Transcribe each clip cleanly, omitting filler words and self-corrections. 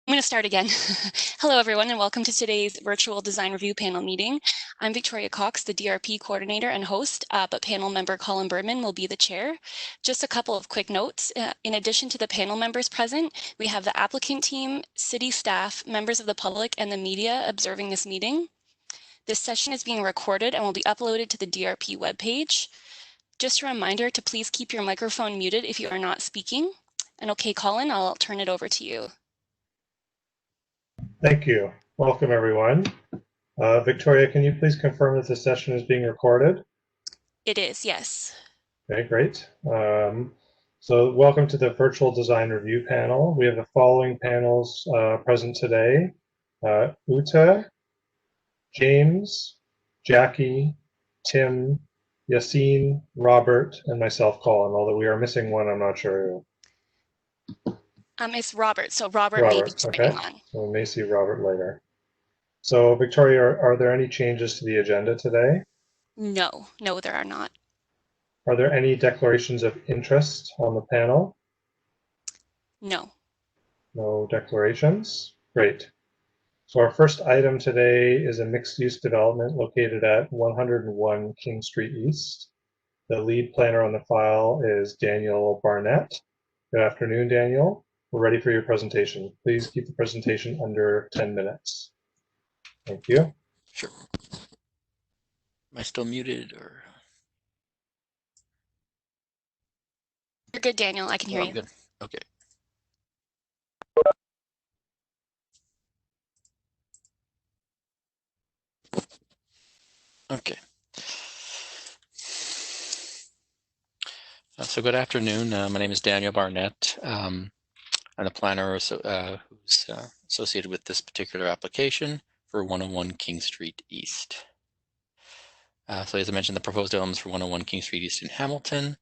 I'm going to start again. Hello, everyone, and welcome to today's virtual design review panel meeting. I'm Victoria Cox, the DRP coordinator and host, but panel member Colin Birdman will be the chair. Just a couple of quick notes. In addition to the panel members present, we have the applicant team, city staff, members of the public, and the media observing this meeting. This session is being recorded and will be uploaded to the DRP webpage. Just a reminder to please keep your microphone muted if you are not speaking. And okay, Colin, I'll turn it over to you. Thank you. Welcome, everyone. Victoria, can you please confirm that the session is being recorded? It is, yes. Okay, great. So welcome to the virtual design review panel. We have the following panels present today. Uta, James, Jackie, Tim, Yassine, Robert, and myself, Colin, although we are missing one, I'm not sure who. It's Robert, so Robert may be Robert, staying okay. on. So we may see Robert later. So Victoria, are there any changes to the agenda today? No, there are not. Are there any declarations of interest on the panel? No. No declarations? Great. So our first item today is a mixed-use development located at 101 King Street East. The lead planner on the file is Daniel Barnett. Good afternoon, Daniel. We're ready for your presentation. Please keep the presentation under 10 minutes. Thank you. Sure. Am I still muted or? You're good, Daniel. I can hear you. Good. Okay. Okay. So good afternoon. My name is Daniel Barnett. I'm the planner who's associated with this particular application for 101 King Street East. So as I mentioned, the proposed elements for 101 King Street East in Hamilton.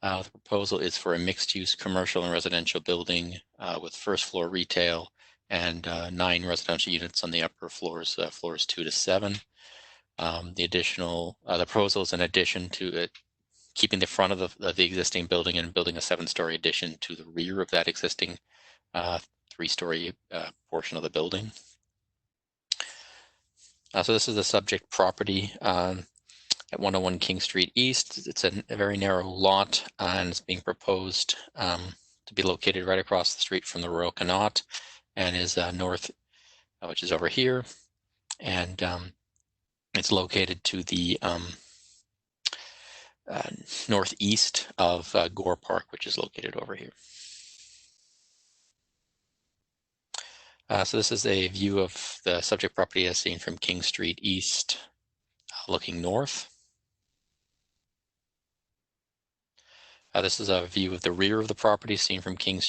The proposal is for a mixed-use commercial and residential building with first floor retail and 9 residential units on the upper floors, floors 2 to 7. The proposal is in addition to it, keeping the front of the existing building and building a 7-story addition to the rear of that existing 3-story portion of the building. So this is the subject property at 101 King Street East. It's a very narrow lot and it's being proposed to be located right across the street from the Royal Connaught and is north, which is over here. And it's located to the northeast of Gore Park, which is located over here. So this is a view of the subject property as seen from King Street East, looking north. This is a view of the rear of the property seen from King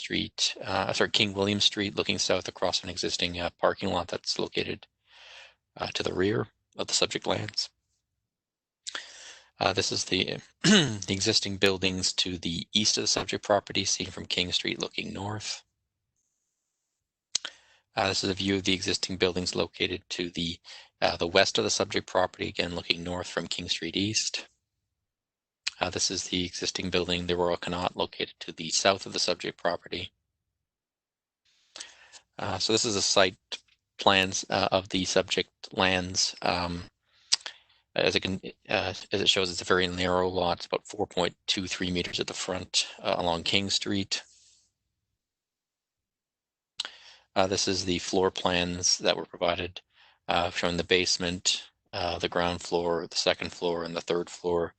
William Street, looking south across an existing parking lot that's located to the rear of the subject lands. This is the the existing buildings to the east of the subject property seen from King Street looking north. This is a view of the existing buildings located to the west of the subject property, again looking north from King Street East. This is the existing building, the Royal Connaught, located to the south of the subject property. So this is a site plans of the subject lands. As it shows, it's a very narrow lot. It's about 4.23 meters at the front along King Street. This is the floor plans that were provided, showing the basement, the ground floor, the second floor, and the third floor.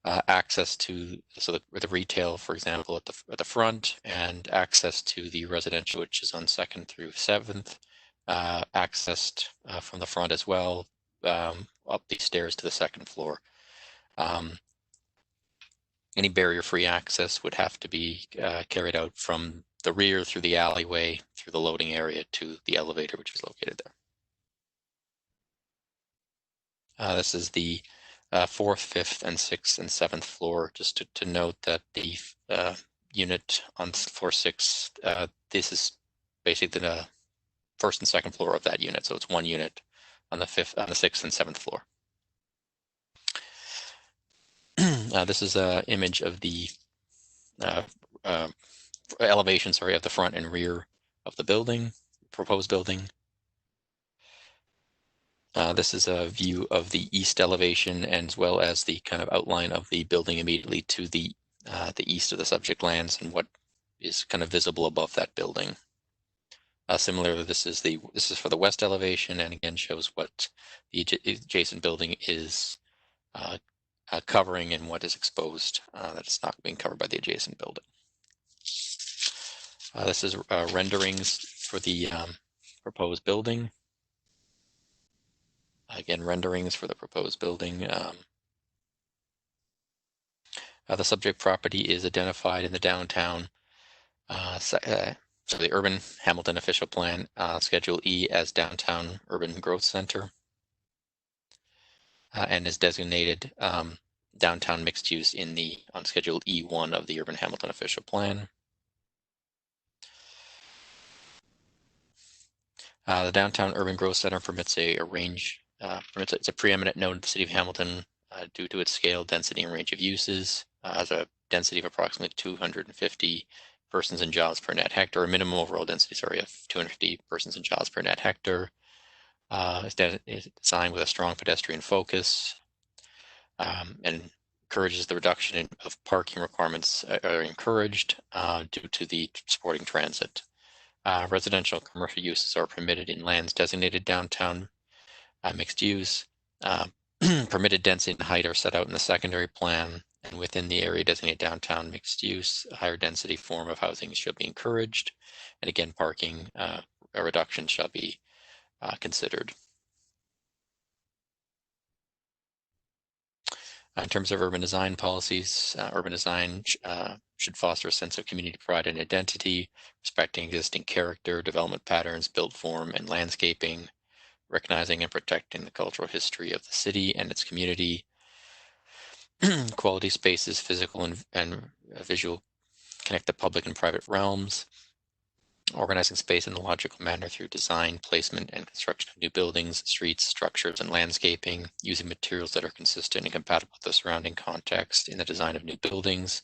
Access to the retail, for example, at the front, and access to the residential, which is on 2nd through 7th, accessed from the front as well, up these stairs to the 2nd floor. Any barrier-free access would have to be carried out from the rear through the alleyway, through the loading area to the elevator, which is located there. This is the 4th, 5th, and 6th and 7th floor. Just to note that the unit on floor 6, this is basically the 1st and 2nd floor of that unit, so it's one unit on the 6th and 7th floor. This is an image of the elevation, of the front and rear of the building. proposed building. This is a view of the east elevation, and as well as the kind of outline of the building immediately to the east of the subject lands and what is kind of visible above that building. Similarly, this is for the west elevation, and again shows what the adjacent building is covering and what is exposed that is not being covered by the adjacent building. This is renderings for the proposed building. Again, renderings for the proposed building. The subject property is identified in the downtown, so the Urban Hamilton Official Plan, Schedule E as Downtown Urban Growth Center, and is designated downtown mixed use on Schedule E1 of the Urban Hamilton Official Plan. The Downtown Urban Growth Center permits it's a preeminent node of the City of Hamilton due to its scale, density, and range of uses. Has a density of approximately 250 persons and jobs per net hectare, a minimum overall density, of 250 persons and jobs per net hectare. It's designed with a strong pedestrian focus and encourages the reduction of parking requirements are encouraged due to the supporting transit. Residential and commercial uses are permitted in lands designated downtown mixed use. Permitted density and height are set out in the secondary plan, and within the area designated downtown mixed use, a higher density form of housing shall be encouraged. And again, parking a reduction shall be considered. In terms of urban design policies, urban design should foster a sense of community pride and identity, respecting existing character, development patterns, built form, and landscaping, recognizing and protecting the cultural history of the city and its community. Quality spaces, physical and visual, connect the public and private realms. Organizing space in a logical manner through design, placement, and construction of new buildings, streets, structures, and landscaping, using materials that are consistent and compatible with the surrounding context in the design of new buildings.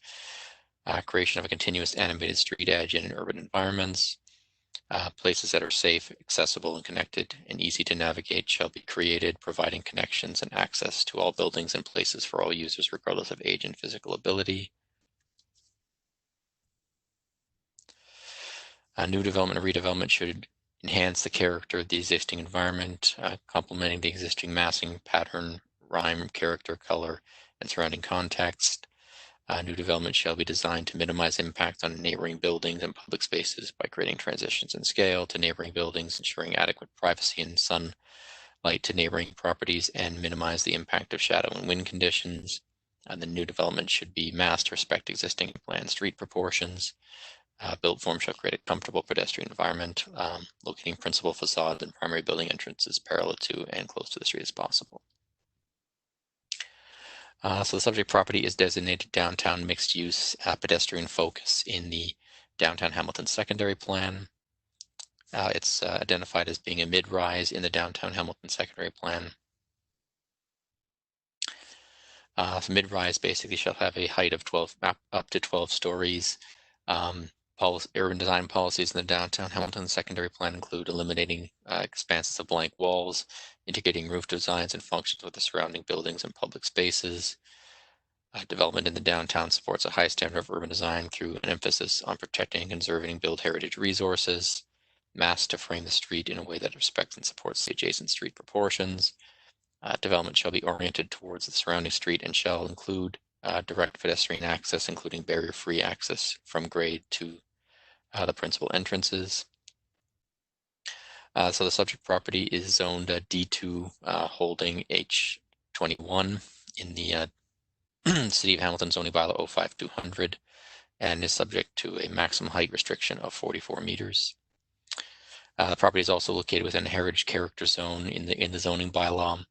Creation of a continuous animated street edge in urban environments. Places that are safe, accessible, and connected and easy to navigate shall be created, providing connections and access to all buildings and places for all users, regardless of age and physical ability. New development and redevelopment should enhance the character of the existing environment, complementing the existing massing pattern, rhyme, character, color, and surrounding context. New development shall be designed to minimize impact on neighboring buildings and public spaces by creating transitions in scale to neighboring buildings, ensuring adequate privacy and sunlight to neighboring properties, and minimize the impact of shadow and wind conditions. The new development should be massed to respect existing planned street proportions. Built form shall create a comfortable pedestrian environment, locating principal facades and primary building entrances parallel to and close to the street as possible. So the subject property is designated downtown mixed use pedestrian focus in the Downtown Hamilton secondary plan. It's identified as being a mid-rise in the Downtown Hamilton secondary plan. So mid-rise basically shall have a height of up to 12 stories. Urban design policies in the Downtown Hamilton secondary plan include eliminating expanses of blank walls, integrating roof designs and functions with the surrounding buildings and public spaces. Development in the downtown supports a high standard of urban design through an emphasis on protecting and conserving and build heritage resources, massed to frame the street in a way that respects and supports the adjacent street proportions. Development shall be oriented towards the surrounding street and shall include direct pedestrian access, including barrier-free access from grade to the principal entrances. So the subject property is zoned D2 holding H21 in the City of Hamilton zoning bylaw 05200 and is subject to a maximum height restriction of 44 meters. The property is also located within a heritage character zone in the zoning bylaw.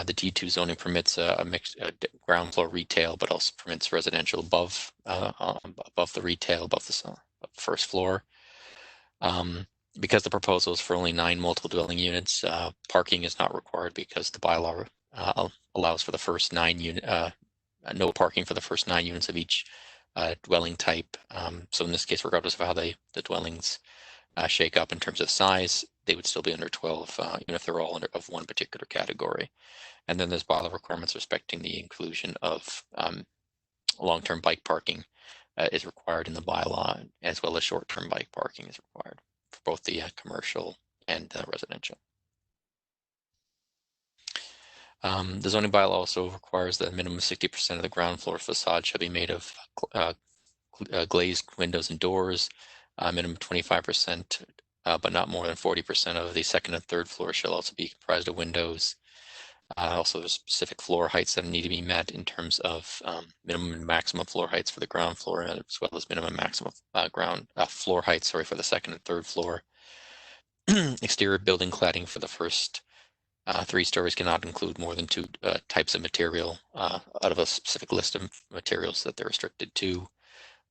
The D2 zoning permits a mixed ground floor retail, but also permits residential above the retail, above the first floor. Because the proposal is for only 9 multiple dwelling units, parking is not required because the bylaw allows for the first 9 no parking for the first 9 units of each dwelling type. So in this case, regardless of how the dwellings shake up in terms of size, they would still be under 12, even if they're all under of one particular category. And then there's bylaw requirements respecting the inclusion of long-term bike parking is required in the bylaw, as well as short-term bike parking is required for both the commercial and residential. The zoning bylaw also requires that a minimum of 60% of the ground floor facade shall be made of glazed windows and doors, minimum 25%, but not more than 40% of the second and third floor shall also be comprised of windows. Also, there's specific floor heights that need to be met in terms of minimum and maximum floor heights for the ground floor, as well as minimum and maximum floor heights, for the second and third floor. Exterior building cladding for the first 3 stories cannot include more than 2 types of material out of a specific list of materials that they're restricted to.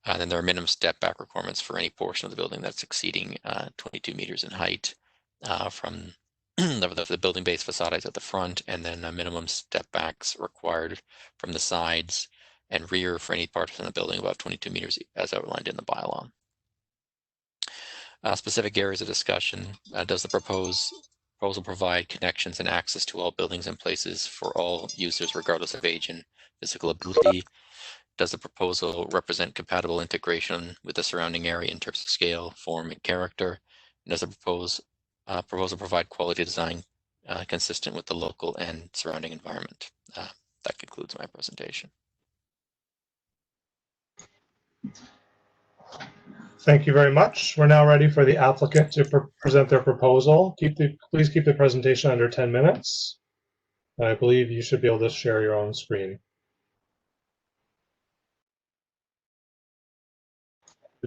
Then there are minimum step back requirements for any portion of the building that's exceeding 22 meters in height from the building base facade at the front, and then minimum step backs required from the sides and rear for any parts in the building above 22 meters as outlined in the bylaw. Specific areas of discussion. Does the proposal provide connections and access to all buildings and places for all users regardless of age and physical ability? Does the proposal represent compatible integration with the surrounding area in terms of scale, form, and character? And does the proposal provide quality design consistent with the local and surrounding environment? That concludes my presentation. Thank you very much. We're now ready for the applicant to present their proposal. Please keep the presentation under 10 minutes. I believe you should be able to share your own screen.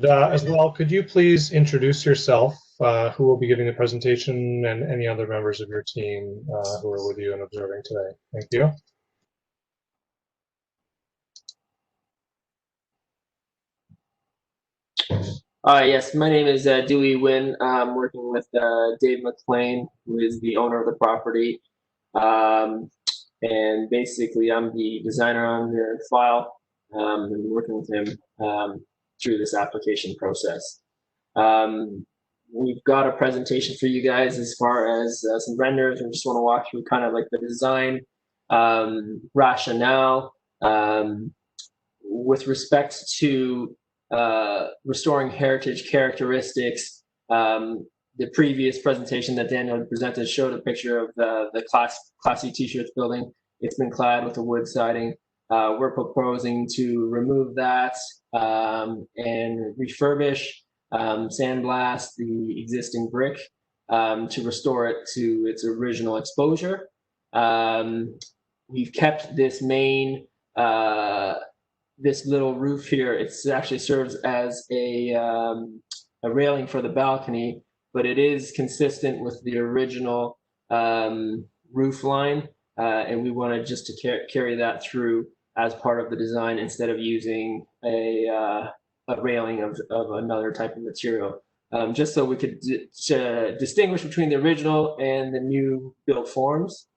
As well, could you please introduce yourself, who will be giving the presentation, and any other members of your team who are with you and observing today. Thank you. Yes, my name is Dewey Wynn. I'm working with Dave McLean, who is the owner of the property. And basically, I'm the designer on the file and working with him through this application process. We've got a presentation for you guys as far as some renders. I just want to walk through kind of like the design rationale with respect to restoring heritage characteristics. The previous presentation that Daniel presented showed a picture of the Class C T-shirts building. It's been clad with a wood siding. We're proposing to remove that and refurbish, sandblast the existing brick to restore it to its original exposure. We've kept this main this little roof here. It actually serves as a railing for the balcony, but it is consistent with the original roof line, and we wanted just to carry that through as part of the design instead of using a railing of another type of material, just so we could distinguish between the original and the new built forms.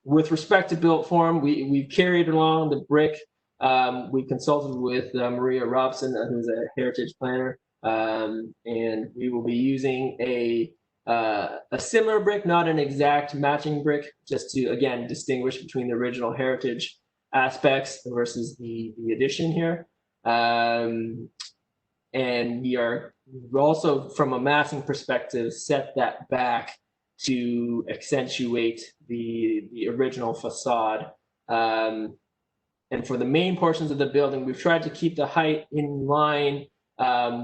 With respect to built form, we've carried along the brick. We consulted with Maria Robson, who's a heritage planner, and we will be using a similar brick, not an exact matching brick, just to, again, distinguish between the original heritage aspects versus the addition here. And we are also, from a massing perspective, set that back to accentuate the original facade. And for the main portions of the building, we've tried to keep the height in line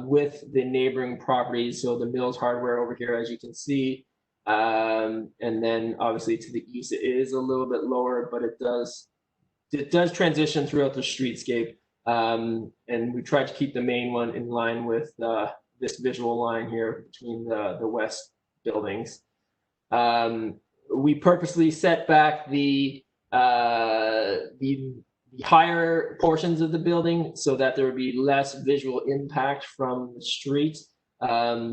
with the neighboring properties. So the Mills Hardware over here, as you can see, and then obviously to the east, it is a little bit lower, but it does transition throughout the streetscape. And we tried to keep the main one in line with this visual line here between the west buildings. We purposely set back the higher portions of the building so that there would be less visual impact from the street.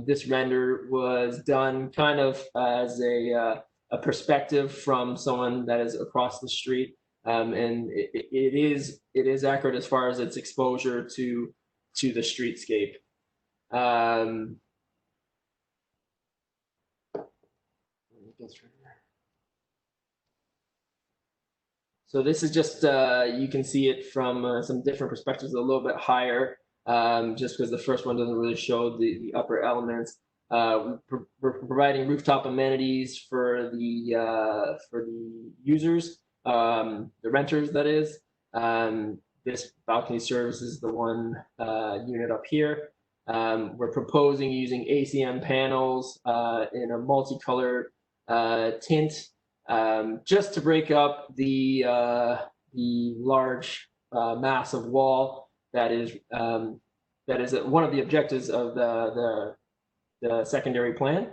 This render was done kind of as a perspective from someone that is across the street, and it is accurate as far as its exposure to the streetscape. So this is just, you can see it from some different perspectives, a little bit higher, just because the first one doesn't really show the upper elements. We're providing rooftop amenities for the users, the renters, that is. This balcony services the one unit up here. We're proposing using ACM panels in a multicolored tint, just to break up the large mass of wall that is one of the objectives of the secondary plan.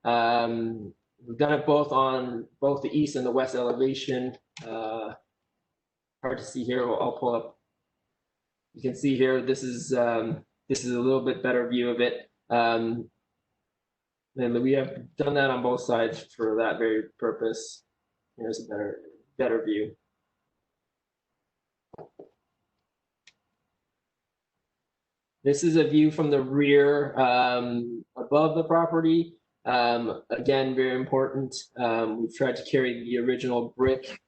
We've done it both on both the east and the west elevation. Hard to see here. I'll pull up. You can see here. This is a little bit better view of it. And we have done that on both sides for that very purpose. Here's a better view. This is a view from the rear above the property. Again, very important. We've tried to carry the original brick,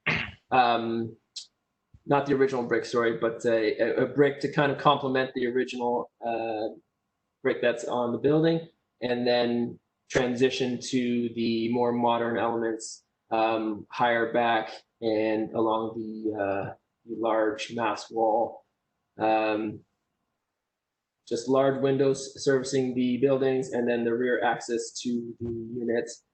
not the original brick, sorry, but a brick to kind of complement the original brick that's on the building, and then transition to the more modern elements higher back and along the large mass wall. Just large windows servicing the buildings, and then the rear access to the units.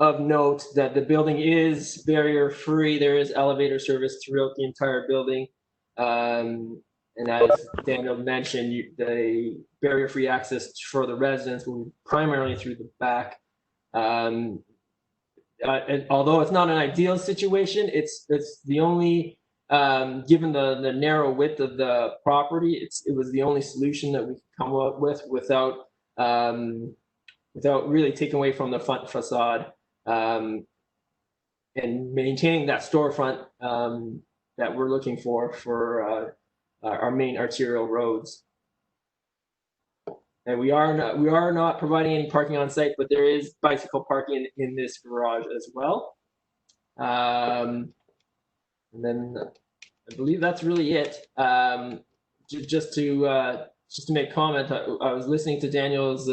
Of note that the building is barrier free. There is elevator service throughout the entire building. And as Daniel mentioned, the barrier free access for the residents will be primarily through the back. And although it's not an ideal situation, it's the only, given the narrow width of the property, it was the only solution that we could come up with without really taking away from the front facade, and maintaining that storefront that we're looking for our main arterial roads. And we are not providing any parking on site, but there is bicycle parking in this garage as well. And then I believe that's really it. Just to make comment, I was listening to Daniel's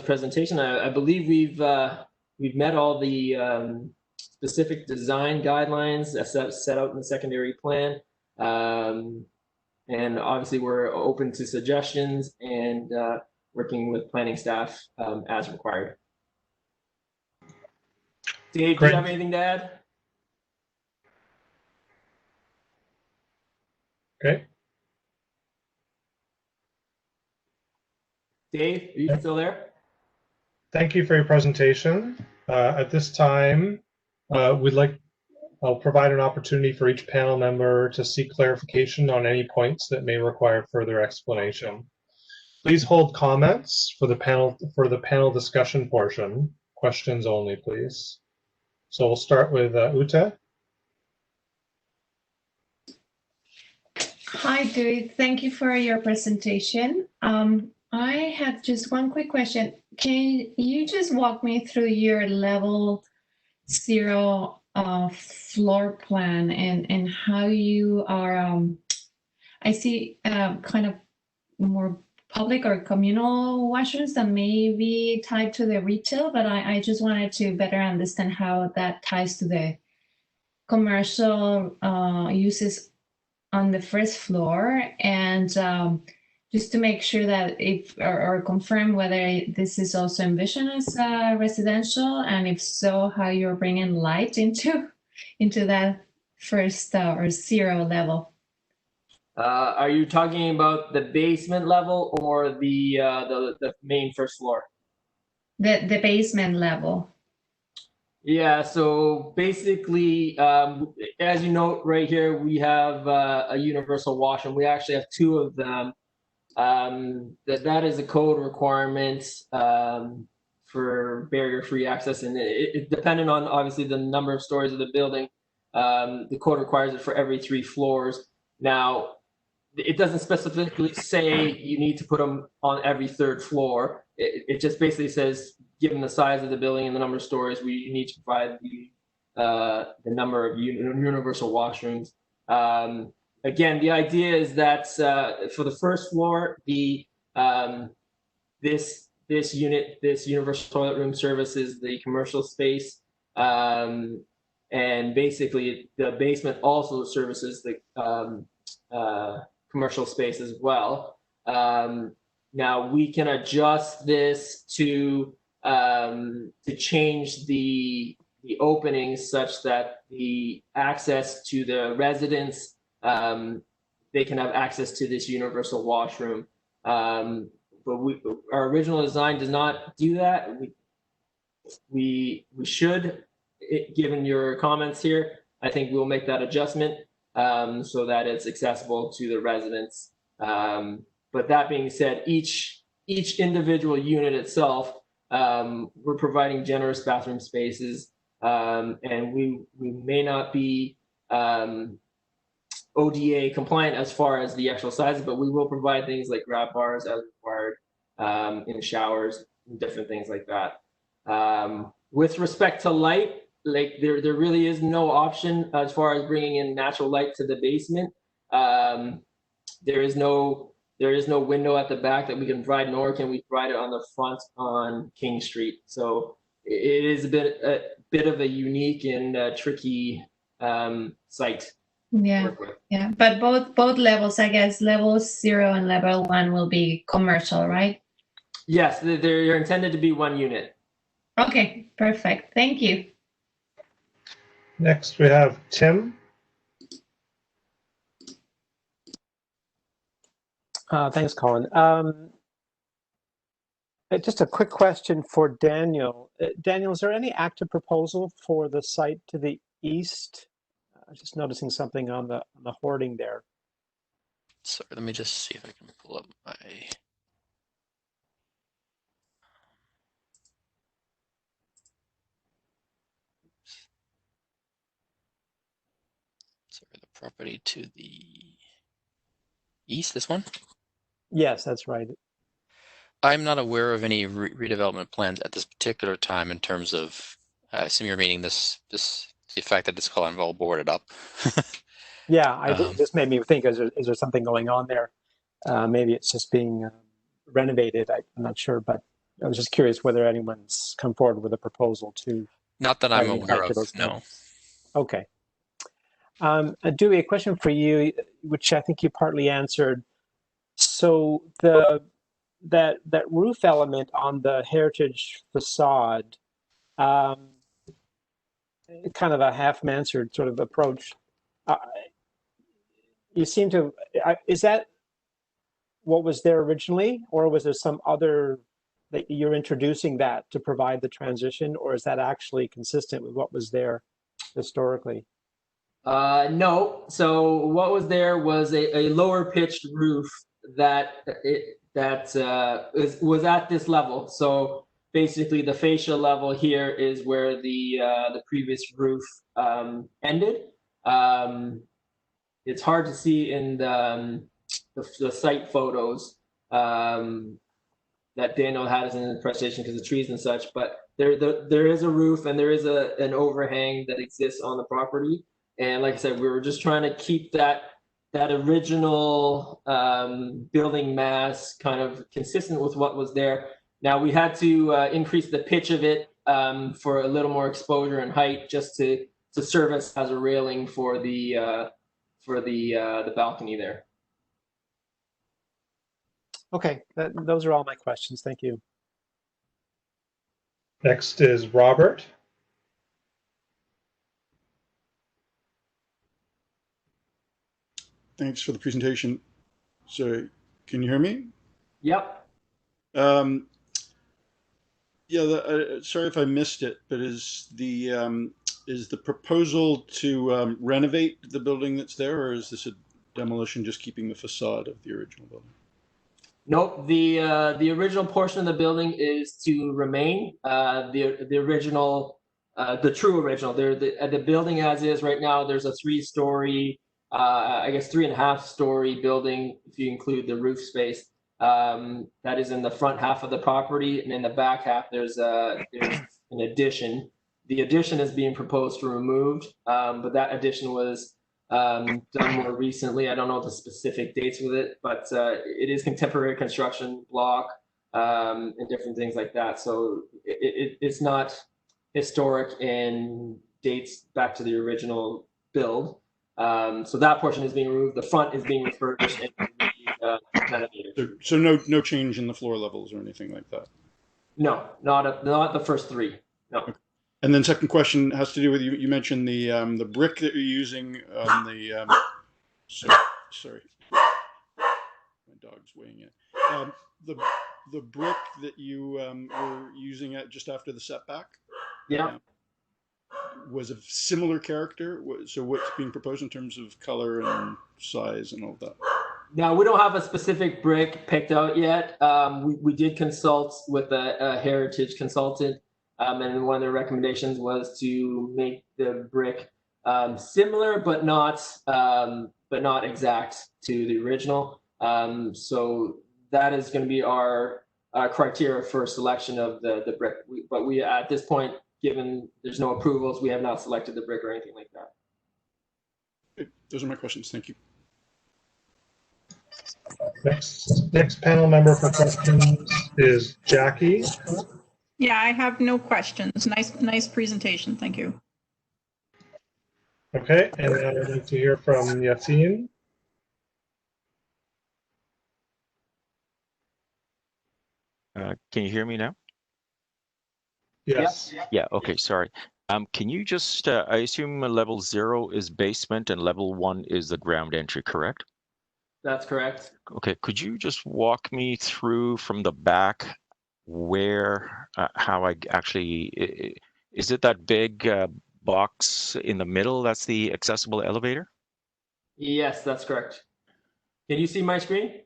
presentation. I believe we've met all the specific design guidelines set out in the secondary plan. And obviously we're open to suggestions and working with planning staff as required. Dave, do you have anything to add? Okay. Dave, are you still there? Thank you for your presentation. At this time, I'll provide an opportunity for each panel member to seek clarification on any points that may require further explanation. Please hold comments for the panel discussion portion. Questions only, please. So we'll start with Ute. Hi, Dave. Thank you for your presentation. I have just one quick question. Can you just walk me through your level 0 floor plan and how you are, I see kind of more public or communal washrooms that may be tied to the retail, but I just wanted to better understand how that ties to the commercial uses on the first floor, and just to make sure that or confirm whether this is also envisioned as residential, and if so, how you're bringing light into that first or 0 level. Are you talking about the basement level or the main first floor? The basement level. Yeah, so basically, as you note right here, we have a universal washroom. We actually have 2 of them. That is a code requirement for barrier-free access, and it dependent on obviously the number of stories of the building. The code requires it for every 3 floors. Now, it doesn't specifically say you need to put them on every third floor. It just basically says, given the size of the building and the number of stories, we need to provide the number of universal washrooms. Again, the idea is that for the first floor, this universal toilet room services the commercial space, and basically the basement also services the commercial space as well. Now we can adjust this to change the openings such that the access to the residents, they can have access to this universal washroom. But our original design does not do that. We should, given your comments here, I think we'll make that adjustment so that it's accessible to the residents. But that being said, each individual unit itself, we're providing generous bathroom spaces, and we may not be ODA compliant as far as the actual sizes, but we will provide things like grab bars as required in showers, and different things like that. With respect to light, like there really is no option as far as bringing in natural light to the basement. There is no window at the back that we can provide, nor can we provide it on the front on King Street. So it is a bit of a unique and tricky site. Yeah, yeah, but both levels, I guess, level 0 and level 1 will be commercial, right? Yes, they're intended to be one unit. Okay, perfect. Thank you. Next, we have Tim. Thanks, Colin. Just a quick question for Daniel. Daniel, is there any active proposal for the site to the east? I was just noticing something on the hoarding there. Sorry, let me just see if I can pull up my. Sorry, the property to the east, this one? Yes, that's right. I'm not aware of any redevelopment plans at this particular time in terms of, I assume you're meaning the fact that it's called all boarded up. Yeah, this made me think, is there something going on there? Maybe it's just being renovated. I'm not sure, but I was just curious whether anyone's come forward with a proposal to. Not that I'm aware of, no. Okay. Dewey, a question for you, which I think you partly answered. So that roof element on the heritage facade, kind of a half-mansard sort of approach. You seem to, is that what was there originally, or was there some other that you're introducing that to provide the transition, or is that actually consistent with what was there historically? No. So what was there was a lower pitched roof that was at this level. So basically, the fascia level here is where the previous roof ended. It's hard to see in the site photos that Daniel had in the presentation because of trees and such. But there is a roof and there is an overhang that exists on the property. And like I said, we were just trying to keep that original building mass kind of consistent with what was there. Now we had to increase the pitch of it for a little more exposure and height, just to serve as a railing for the balcony there. Okay, those are all my questions. Thank you. Next is Robert. Thanks for the presentation. So, can you hear me? Yep. Yeah. Sorry if I missed it, but is the proposal to renovate the building that's there, or is this a demolition just keeping the facade of the original building? Nope. The original portion of the building is to remain. The original, the true original. The building as is right now. There's a 3-story I guess 3.5-story building, if you include the roof space, that is in the front half of the property, and in the back half there's an addition. The addition is being proposed to removed, but that addition was done more recently. I don't know the specific dates with it, but it is contemporary construction block and different things like that. So it's not historic and dates back to the original build. So that portion is being removed. The front is being refurbished and renovated. So no change in the floor levels or anything like that? No, not the first three. No. Okay. And then second question has to do with you mentioned the brick that you're using on the sorry, my dog's weighing in. The brick that you were using just after the setback. Yeah. Was of similar character. So what's being proposed in terms of color and size and all that? Now, we don't have a specific brick picked out yet. We did consult with a heritage consultant, and one of their recommendations was to make the brick similar, but not exact to the original. So that is going to be our criteria for selection of the brick. But we at this point, given there's no approvals, we have not selected the brick or anything like that. Okay. Those are my questions. Thank you. Next panel member for questions is Jackie. Yeah, I have no questions. Nice presentation. Thank you. Okay, and then I'd like to hear from Yassine. Can you hear me now? Yes. Yeah, okay, sorry. Can you just, I assume level 0 is basement and level 1 is the ground entry, correct? That's correct. Okay, could you just walk me through from the back where, how I actually, is it that big box in the middle that's the accessible elevator? Yes, that's correct. Can you see my screen?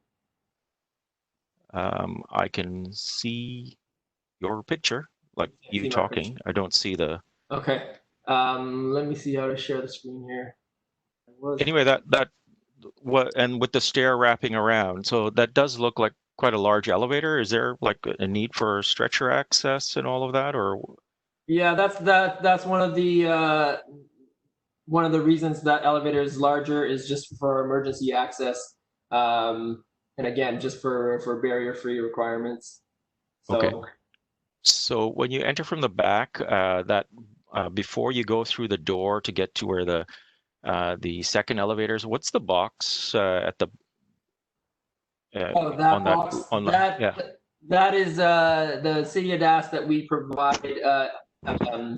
I can see your picture, like you talking. I don't see the. Okay. Let me see how to share the screen here. Anyway, what, and with the stair wrapping around, so that does look like quite a large elevator. Is there like a need for stretcher access and all of that, or? Yeah, that's one of the reasons that elevator is larger is just for emergency access, and again, just for barrier-free requirements. So, okay. So when you enter from the back, before you go through the door to get to where the second elevator is, what's the box at the? That box. That is the city had asked that we provide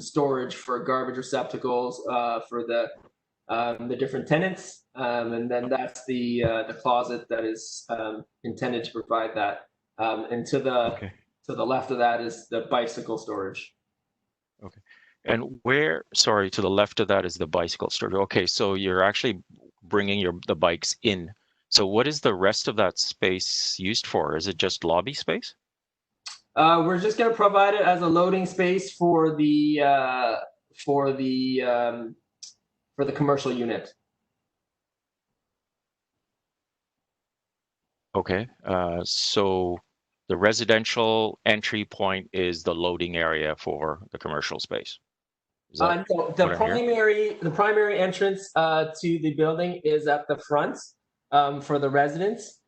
storage for garbage receptacles for the different tenants, and then that's the closet that is intended to provide that. And to the left of that is the bicycle storage. Okay. And sorry, to the left of that is the bicycle storage. Okay, so you're actually bringing the bikes in. So what is the rest of that space used for? Is it just lobby space? We're just going to provide it as a loading space for the commercial unit. Okay, so the residential entry point is the loading area for the commercial space. No, the primary entrance to the building is at the front for the residents.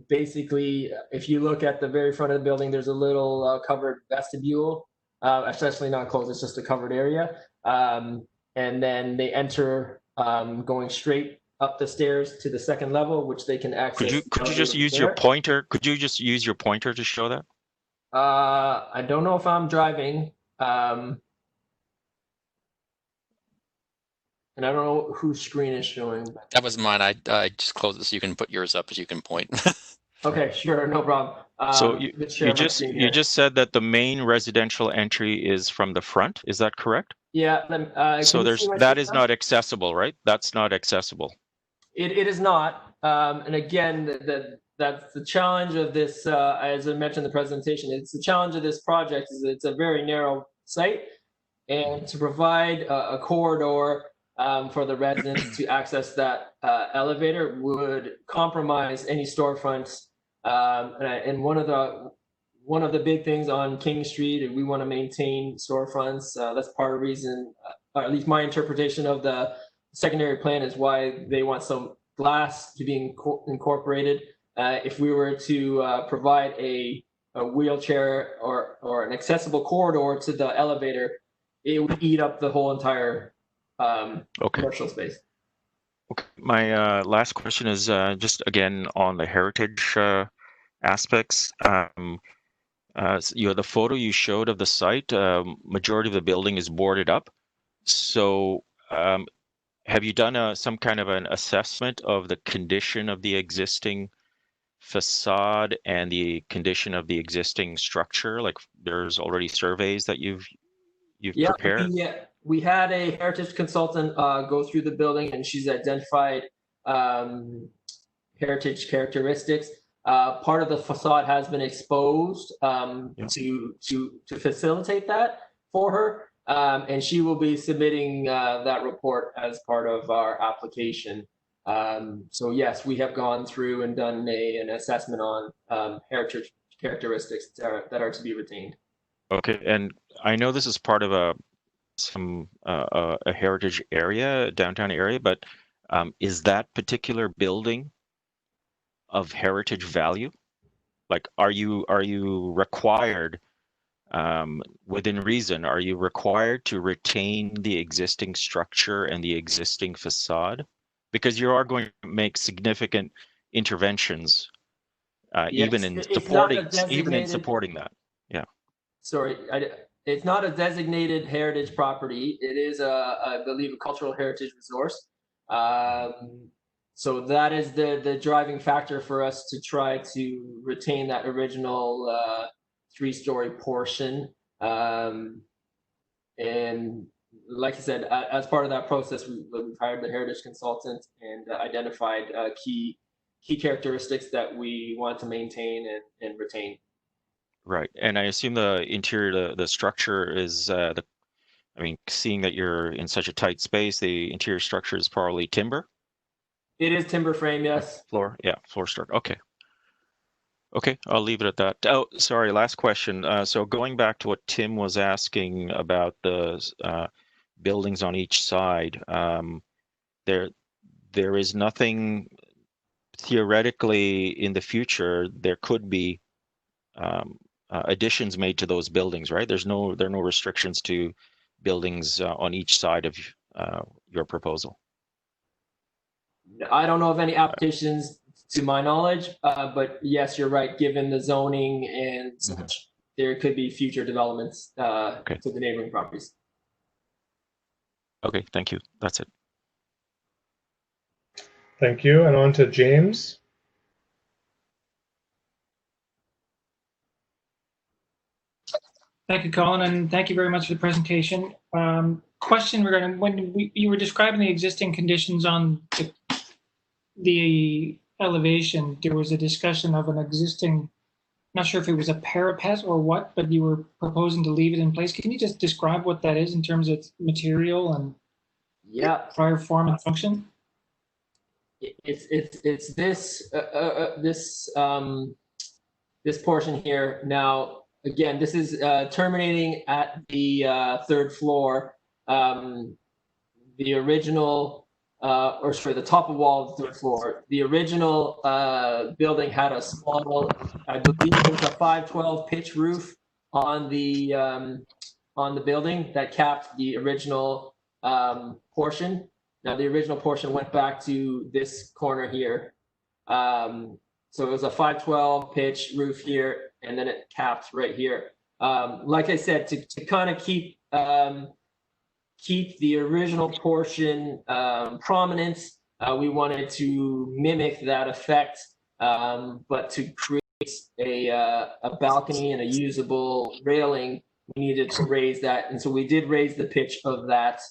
Basically, if you look at the very front of the building, there's a little covered vestibule. Essentially not closed, it's just a covered area. And then they enter going straight up the stairs to the second level, which they can access. Could you just use your pointer? Could you just use your pointer to show that? I don't know if I'm driving. And I don't know whose screen is showing. That was mine. I just closed it so you can put yours up as you can point. Okay, sure, no problem. So you just said that the main residential entry is from the front. Is that correct? Yeah. So that is not accessible, right? That's not accessible. It is not. And again, that's the challenge of this. As I mentioned in the presentation, it's the challenge of this project is it's a very narrow site, and to provide a corridor for the residents to access that elevator would compromise any storefronts. And one of the big things on King Street, we want to maintain storefronts. That's part of the reason, or at least my interpretation of the secondary plan, is why they want some glass to be incorporated. If we were to provide a wheelchair or an accessible corridor to the elevator, it would eat up the whole entire commercial space. Okay. My last question is just again on the heritage aspects. The photo you showed of the site, majority of the building is boarded up. So have you done some kind of an assessment of the condition of the existing facade and the condition of the existing structure? Like there's already surveys that you've prepared? We had a heritage consultant go through the building, and she's identified heritage characteristics. Part of the facade has been exposed to facilitate that for her, and she will be submitting that report as part of our application. So yes, we have gone through and done an assessment on heritage characteristics that are to be retained. Okay, and I know this is part of a heritage area, downtown area, but is that particular building of heritage value? Like, are you required, within reason, are you required to retain the existing structure and the existing facade? Because you are going to make significant interventions, even in supporting that. Yeah. Sorry, it's not a designated heritage property. It is, I believe, a cultural heritage resource. So that is the driving factor for us to try to retain that original 3-story portion. And like I said, as part of that process, we've hired the heritage consultant and identified key characteristics that we want to maintain and retain. Right, and I assume the interior, the structure is seeing that you're in such a tight space, the interior structure is probably timber. It is timber frame, yes. Floor structure. Okay, I'll leave it at that. Oh, sorry, last question. So going back to what Tim was asking about the buildings on each side, there is nothing theoretically in the future. There could be additions made to those buildings, right? There are no restrictions to buildings on each side of your proposal. I don't know of any applications to my knowledge, but yes, you're right. Given the zoning and such, there could be future developments to the neighboring properties. Okay, thank you. That's it. Thank you. And on to James. Thank you, Colin, and thank you very much for the presentation. Question regarding when you were describing the existing conditions on the elevation, there was a discussion of an existing, not sure if it was a parapet or what, but you were proposing to leave it in place. Can you just describe what that is in terms of material and prior form and function? It's this portion here. Now, again, this is terminating at the 3rd floor. The original, the top of wall of the 3rd floor. The original building had a small, I believe it was a 512 pitch roof on the building that capped the original portion. Now the original portion went back to this corner here. So it was a 512 pitch roof here, and then it capped right here. Like I said, to kind of keep the original portion prominent, we wanted to mimic that effect, but to create a balcony and a usable railing, we needed to raise that, and so we did raise the pitch of that.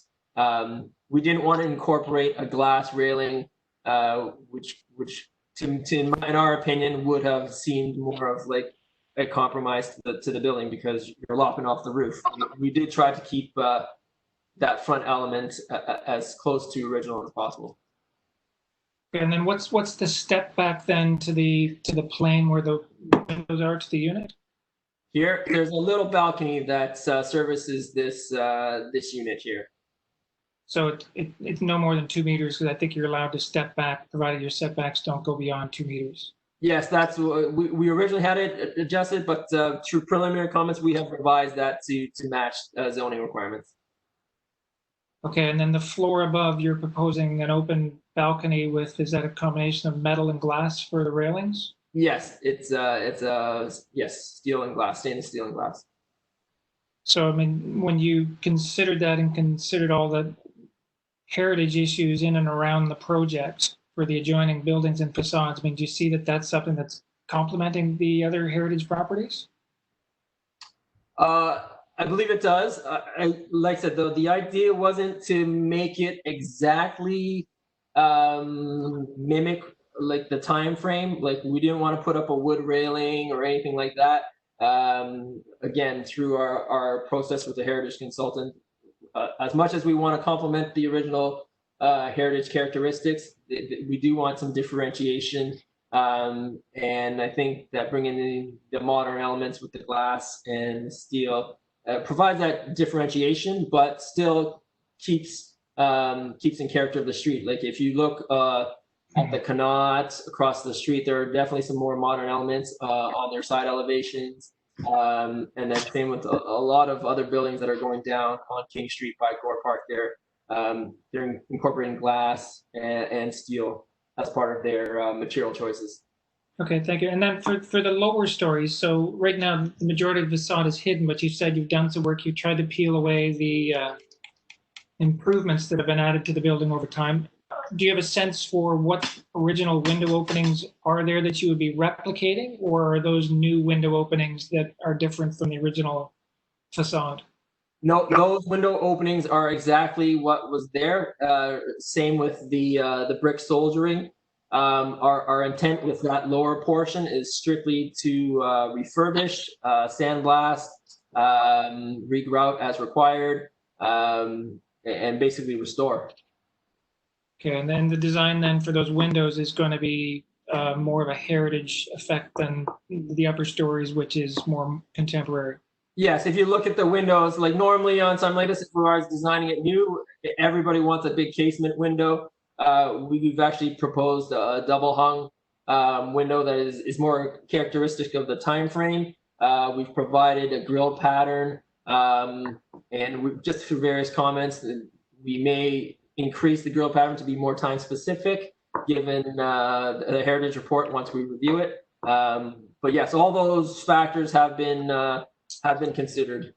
We didn't want to incorporate a glass railing, which in our opinion would have seemed more of like a compromise to the building because you're lopping off the roof. We did try to keep that front element as close to original as possible. And then what's the step back then to the plane where the windows are to the unit? Here, there's a little balcony that services this this unit here. So it's no more than 2 meters, because I think you're allowed to step back, provided your setbacks don't go beyond 2 meters. Yes, that's what we originally had it adjusted, but through preliminary comments, we have revised that to match zoning requirements. Okay, and then the floor above, you're proposing an open balcony with, is that a combination of metal and glass for the railings? Yes, it's yes, steel and glass, stainless steel and glass. So, I mean, when you considered that and considered all the heritage issues in and around the project for the adjoining buildings and facades, I mean, do you see that that's something that's complementing the other heritage properties? I believe it does. Like I said, though, the idea wasn't to make it exactly mimic like the time frame. Like, we didn't want to put up a wood railing or anything like that. Again, through our process with the heritage consultant, as much as we want to complement the original heritage characteristics, we do want some differentiation. And I think that bringing in the modern elements with the glass and the steel provides that differentiation, but still keeps in character of the street. Like, if you look at the canot across the street, there are definitely some more modern elements on their side elevations. And then same with a lot of other buildings that are going down on King Street by Gore Park there. They're incorporating glass and steel as part of their material choices. Okay, thank you. And then for the lower stories, so right now the majority of the facade is hidden, but you said you've done some work. You tried to peel away the improvements that have been added to the building over time. Do you have a sense for what original window openings are there that you would be replicating, or are those new window openings that are different from the original facade? No, those window openings are exactly what was there. Same with the brick soldiering. Our intent with that lower portion is strictly to refurbish, sandblast, regrout as required, and basically restore. Okay, and then the design then for those windows is going to be more of a heritage effect than the upper stories, which is more contemporary. Yes, if you look at the windows, like normally on some latest, if we are designing it new, everybody wants a big casement window. We've actually proposed a double hung window that is more characteristic of the time frame. We've provided a grille pattern, and just through various comments, we may increase the grille pattern to be more time specific, given the heritage report once we review it. But yes, all those factors have been considered.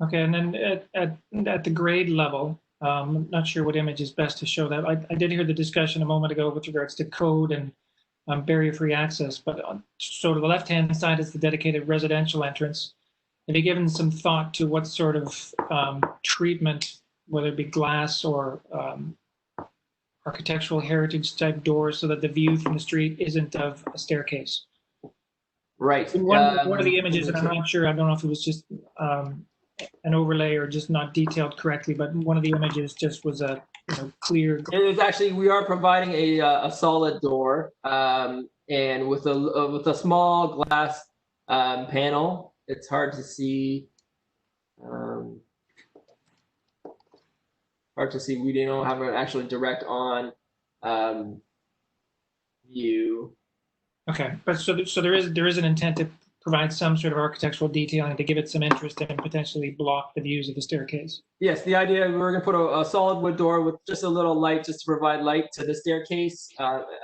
Okay, and then at the grade level, I'm not sure what image is best to show that. I did hear the discussion a moment ago with regards to code and barrier-free access, but so to the left-hand side is the dedicated residential entrance. Have you given some thought to what sort of treatment, whether it be glass or architectural heritage type doors, so that the view from the street isn't of a staircase? Right. One of the images, and I'm not sure, I don't know if it was just an overlay or just not detailed correctly, but one of the images just was a clear. It is actually, we are providing a solid door, and with a small glass panel. It's hard to see. We don't have an actually direct on view. Okay, but so there is an intent to provide some sort of architectural detailing to give it some interest and potentially block the views of the staircase. Yes, the idea, we're going to put a solid wood door with just a little light, just to provide light to the staircase,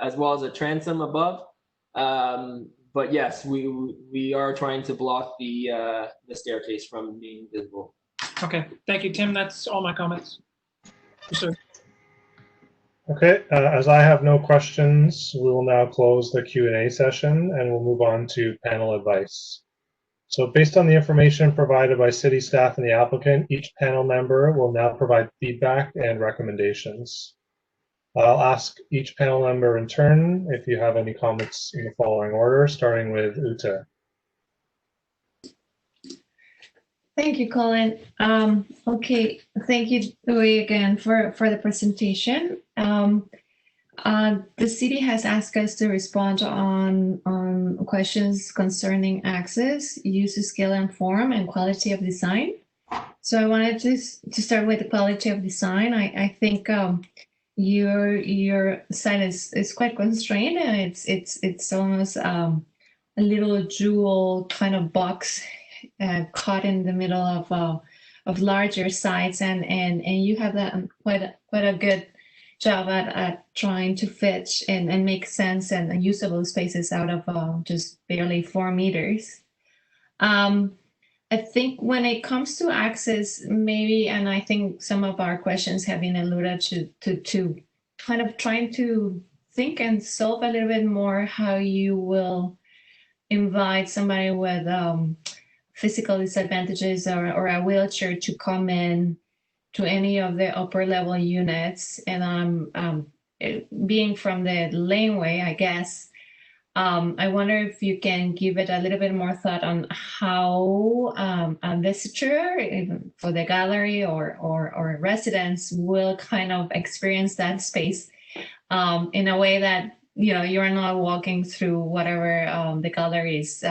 as well as a transom above. But yes, we are trying to block the staircase from being visible. Okay, thank you, Tim. That's all my comments. Yes, sir. Okay, as I have no questions, we will now close the Q&A session and we'll move on to panel advice. So based on the information provided by city staff and the applicant, each panel member will now provide feedback and recommendations. I'll ask each panel member in turn if you have any comments in the following order, starting with Ute. Thank you, Colin. Okay, thank you, Louis, again for the presentation. The city has asked us to respond on questions concerning access, use, scale, and form, and quality of design. So I wanted to start with the quality of design. I think your site is quite constrained, and it's almost a little jewel kind of box caught in the middle of larger sites, and you have that quite a good job at trying to fit and make sense and usable spaces out of just barely 4 meters. I think when it comes to access, maybe, and I think some of our questions have been alluded to kind of trying to think and solve a little bit more how you will invite somebody with physical disadvantages or a wheelchair to come in to any of the upper level units. And being from the laneway, I guess, I wonder if you can give it a little bit more thought on how a visitor, even for the gallery or residents, will kind of experience that space in a way that, you know, you're not walking through whatever the gallery is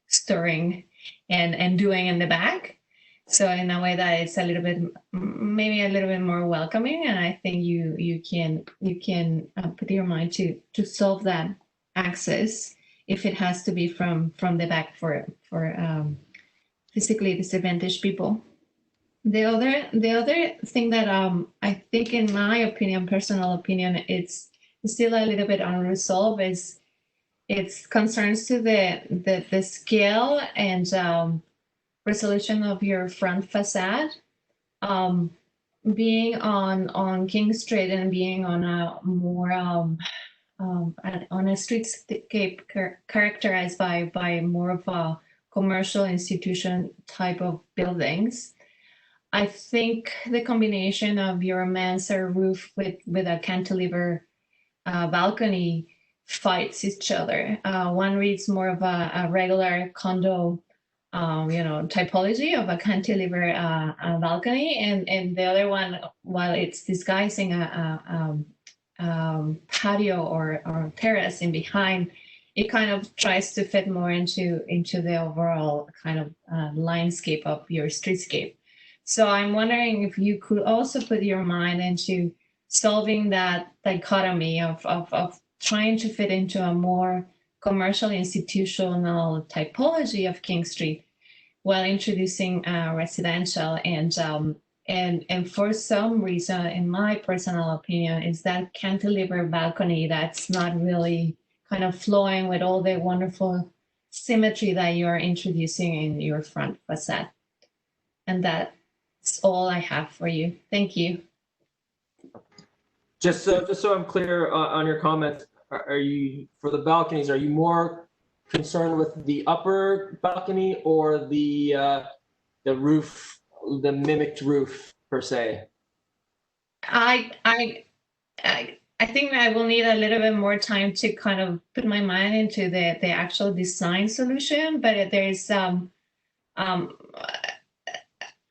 stirring and doing in the back. So in a way that it's a little bit, maybe a little bit more welcoming, and I think you can put your mind to solve that access if it has to be from the back for physically disadvantaged people. The other thing that I think, in my opinion, personal opinion, it's still a little bit unresolved is its concerns to the scale and resolution of your front facade. Being on King Street and being on a more on a streetscape characterized by more of a commercial institution type of buildings, I think the combination of your mansard roof with a cantilever balcony fights each other. One reads more of a regular condo typology of a cantilever balcony, and the other one, while it's disguising a patio or terrace in behind, it kind of tries to fit more into the overall kind of landscape of your streetscape. So I'm wondering if you could also put your mind into solving that dichotomy of trying to fit into a more commercial institutional typology of King Street while introducing residential, and for some reason, in my personal opinion, is that cantilever balcony that's not really kind of flowing with all the wonderful symmetry that you are introducing in your front facade. And that's all I have for you. Thank you. Just so I'm clear on your comment, are you, for the balconies, are you more concerned with the upper balcony or the roof, the mimicked roof per se? I think I will need a little bit more time to kind of put my mind into the actual design solution, but there's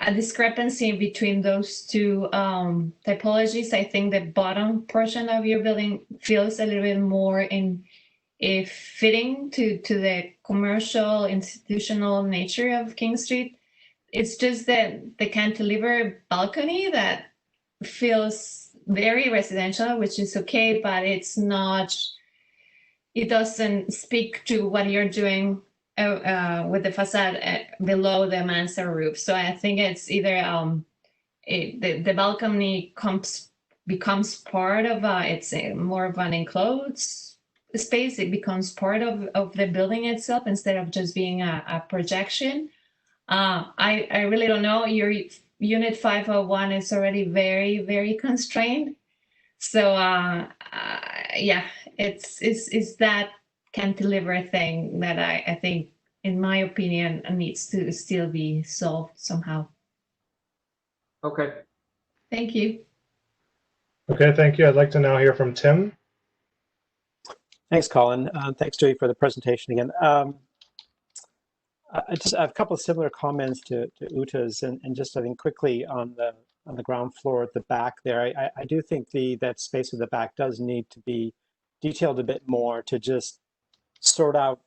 a discrepancy between those two typologies. I think the bottom portion of your building feels a little bit more fitting to the commercial institutional nature of King Street. It's just that the cantilever balcony that feels very residential, which is okay, but it's not, it doesn't speak to what you're doing with the facade below the mansard roof. So I think it's either the balcony becomes part of it's more of an enclosed space. It becomes part of the building itself instead of just being a projection. I really don't know. Your unit 501 is already very, very constrained. So yeah, it's that cantilever thing that I think, in my opinion, needs to still be solved somehow. Okay. Thank you. Okay, thank you. I'd like to now hear from Tim. Thanks, Colin. Thanks, Joey, for the presentation again. I have a couple of similar comments to Uta's, and just I think quickly on the ground floor at the back there. I do think that space at the back does need to be detailed a bit more to just sort out,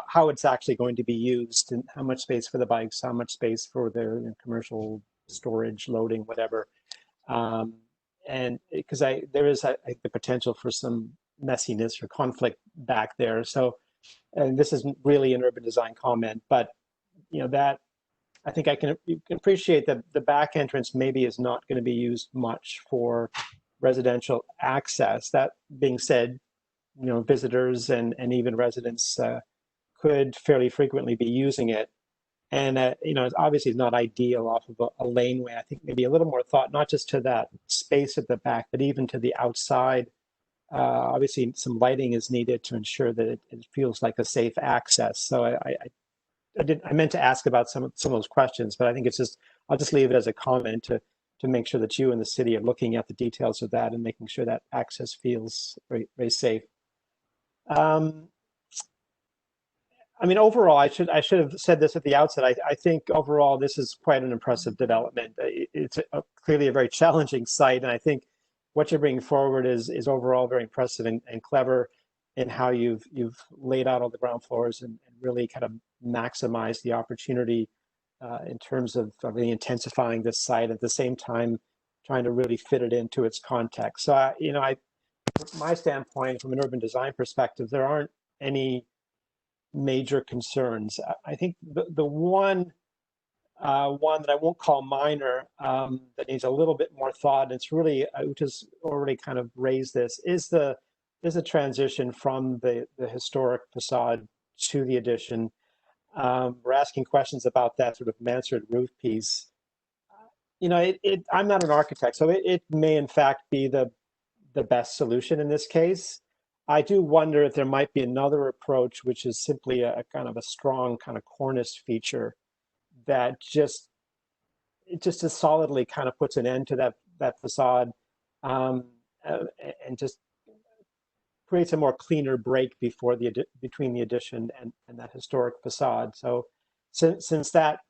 how it's actually going to be used and how much space for the bikes, how much space for their commercial storage, loading, whatever. And because there is the potential for some messiness or conflict back there. So, and this isn't really an urban design comment, but that I think you can appreciate that the back entrance maybe is not going to be used much for residential access. That being said, visitors and even residents could fairly frequently be using it. And, it's obviously not ideal off of a laneway. I think maybe a little more thought, not just to that space at the back, but even to the outside. Obviously, some lighting is needed to ensure that it feels like a safe access. So I meant to ask about some of those questions, but I think I'll just leave it as a comment to make sure that you and the city are looking at the details of that and making sure that access feels very, very safe. Overall, I should have said this at the outset. I think overall this is quite an impressive development. It's clearly a very challenging site, and I think what you're bringing forward is overall very impressive and clever in how you've laid out all the ground floors and really kind of maximize the opportunity in terms of really intensifying this site at the same time trying to really fit it into its context. So from my standpoint, from an urban design perspective, there aren't any major concerns. I think the one that I won't call minor that needs a little bit more thought, and it's really Uta's already kind of raised this, is the transition from the historic facade to the addition. We're asking questions about that sort of mansard roof piece. I'm not an architect, so it may in fact be the best solution in this case. I do wonder if there might be another approach, which is simply a kind of a strong kind of cornice feature that just as solidly kind of puts an end to that facade and just creates a more cleaner break between the addition and that historic facade. So since that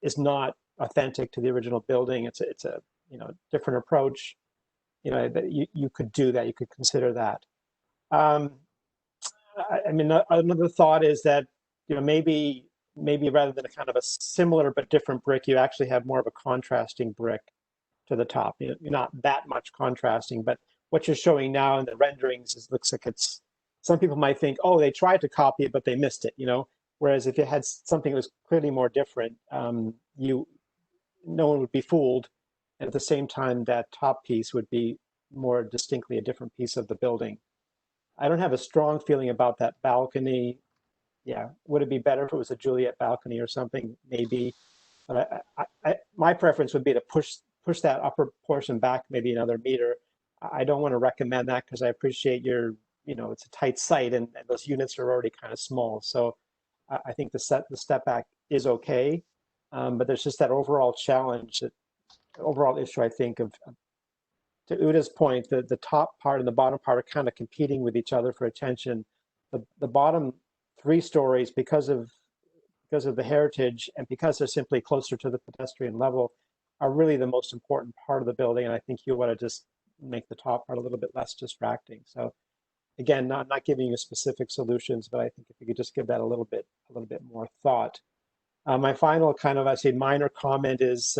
is not authentic to the original building, it's a different approach. That you could do that. You could consider that. Another thought is that maybe rather than a kind of a similar but different brick, you actually have more of a contrasting brick to the top. You're not that much contrasting, but what you're showing now in the renderings looks like it's. Some people might think, oh, they tried to copy it, but they missed it. Whereas if you had something that was clearly more different, no one would be fooled. And at the same time, that top piece would be more distinctly a different piece of the building. I don't have a strong feeling about that balcony. Yeah, would it be better if it was a Juliet balcony or something? Maybe, but my preference would be to push that upper portion back maybe another meter. I don't want to recommend that because I appreciate it's a tight site and those units are already kind of small. So I think the step back is okay, but there's just that overall challenge, overall issue. I think of. To Uta's point, the top part and the bottom part are kind of competing with each other for attention. The bottom 3 stories, because of the heritage and because they're simply closer to the pedestrian level, are really the most important part of the building. And I think you want to just make the top part a little bit less distracting. So again, not giving you specific solutions, but I think if you could just give that a little bit more thought. My final kind of, I say, minor comment is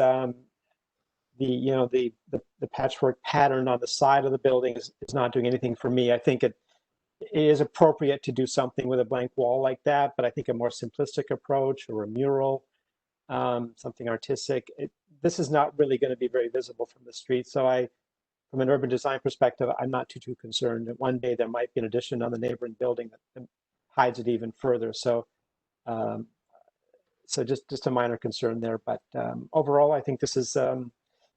the patchwork pattern on the side of the building is not doing anything for me. I think it is appropriate to do something with a blank wall like that, but I think a more simplistic approach or a mural, something artistic, this is not really going to be very visible from the street. So from an urban design perspective, I'm not too concerned that one day there might be an addition on the neighboring building that hides it even further. So just a minor concern there, but overall, I think this is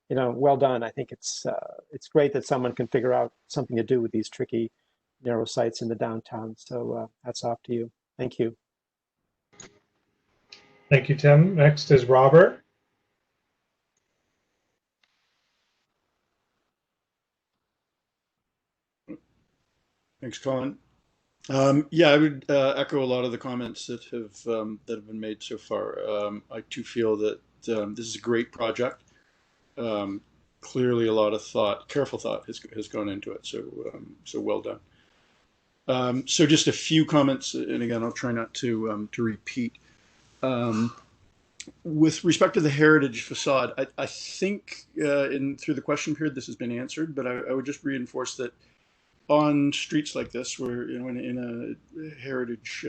well done. I think it's great that someone can figure out something to do with these tricky, narrow sites in the downtown. So hats off to you. Thank you. Thank you, Tim. Next is Robert. Thanks, Colin. Yeah, I would echo a lot of the comments that have been made so far. I too feel that this is a great project. Clearly, a lot of thought, careful thought, has gone into it. So so well done. So just a few comments, and again, I'll try not to repeat. With respect to the heritage facade, I think through the question period this has been answered, but I would just reinforce that on streets like this, where in a heritage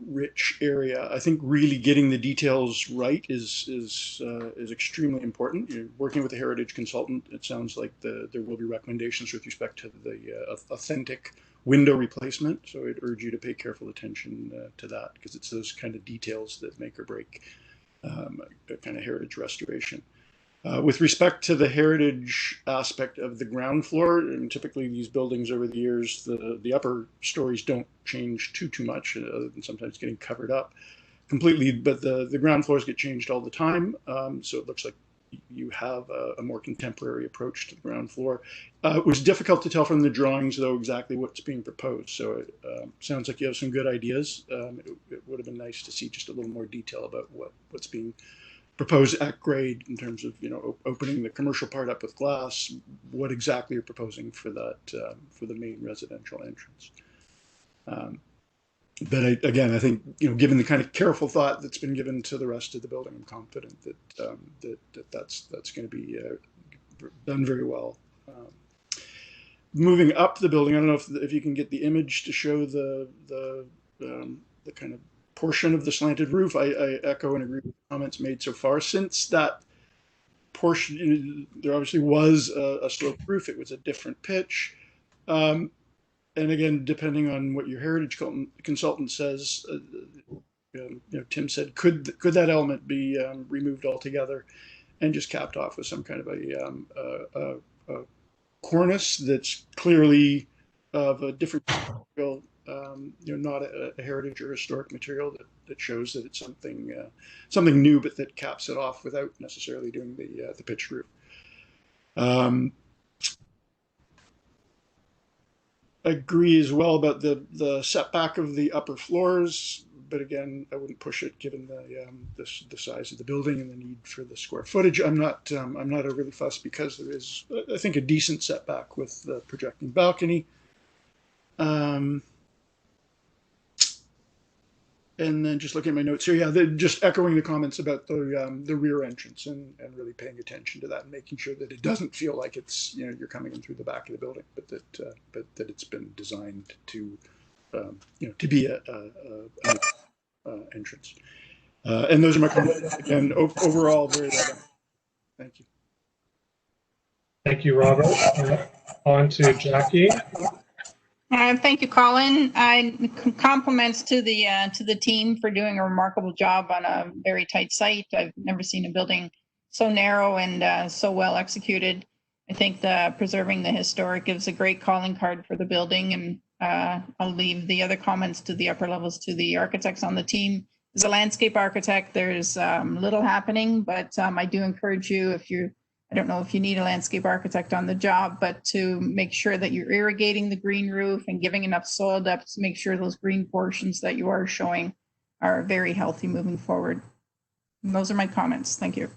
rich area, I think really getting the details right is extremely important. You're working with a heritage consultant. It sounds like there will be recommendations with respect to the authentic window replacement. So I'd urge you to pay careful attention to that, because it's those kind of details that make or break a kind of heritage restoration. With respect to the heritage aspect of the ground floor, and typically these buildings over the years, the upper stories don't change too much, other than sometimes getting covered up completely, but the ground floors get changed all the time. So it looks like you have a more contemporary approach to the ground floor. It was difficult to tell from the drawings, though, exactly what's being proposed. So it sounds like you have some good ideas. It would have been nice to see just a little more detail about what's being proposed at grade in terms of opening the commercial part up with glass. What exactly you're proposing for that for the main residential entrance. But again, I think given the kind of careful thought that's been given to the rest of the building, I'm confident that that's going to be done very well. Moving up the building, I don't know if you can get the image to show the kind of portion of the slanted roof. I echo and agree with the comments made so far. Since that portion, there obviously was a sloped roof. It was a different pitch. And again, depending on what your heritage consultant says, Tim said, could that element be removed altogether and just capped off with some kind of a cornice that's clearly of a different material, not a heritage or historic material that shows that it's something new, but that caps it off without necessarily doing the pitched roof. Agree as well about the setback of the upper floors, but again, I wouldn't push it given the size of the building and the need for the square footage. I'm not overly fussed, because there is, I think, a decent setback with the projecting balcony. And then just looking at my notes here, yeah, just echoing the comments about the rear entrance and really paying attention to that and making sure that it doesn't feel like it's you're coming in through the back of the building, but that it's been designed to to be a entrance. And those are my comments. Again, overall, very well done. Thank you. Thank you, Robert. On to Jackie. Thank you, Colin. Compliments to the team for doing a remarkable job on a very tight site. I've never seen a building so narrow and so well executed. I think preserving the historic gives a great calling card for the building, and I'll leave the other comments to the upper levels to the architects on the team. As a landscape architect, there's little happening, but I do encourage you, I don't know if you need a landscape architect on the job, but to make sure that you're irrigating the green roof and giving enough soil depth to make sure those green portions that you are showing are very healthy moving forward. And those are my comments. Thank you.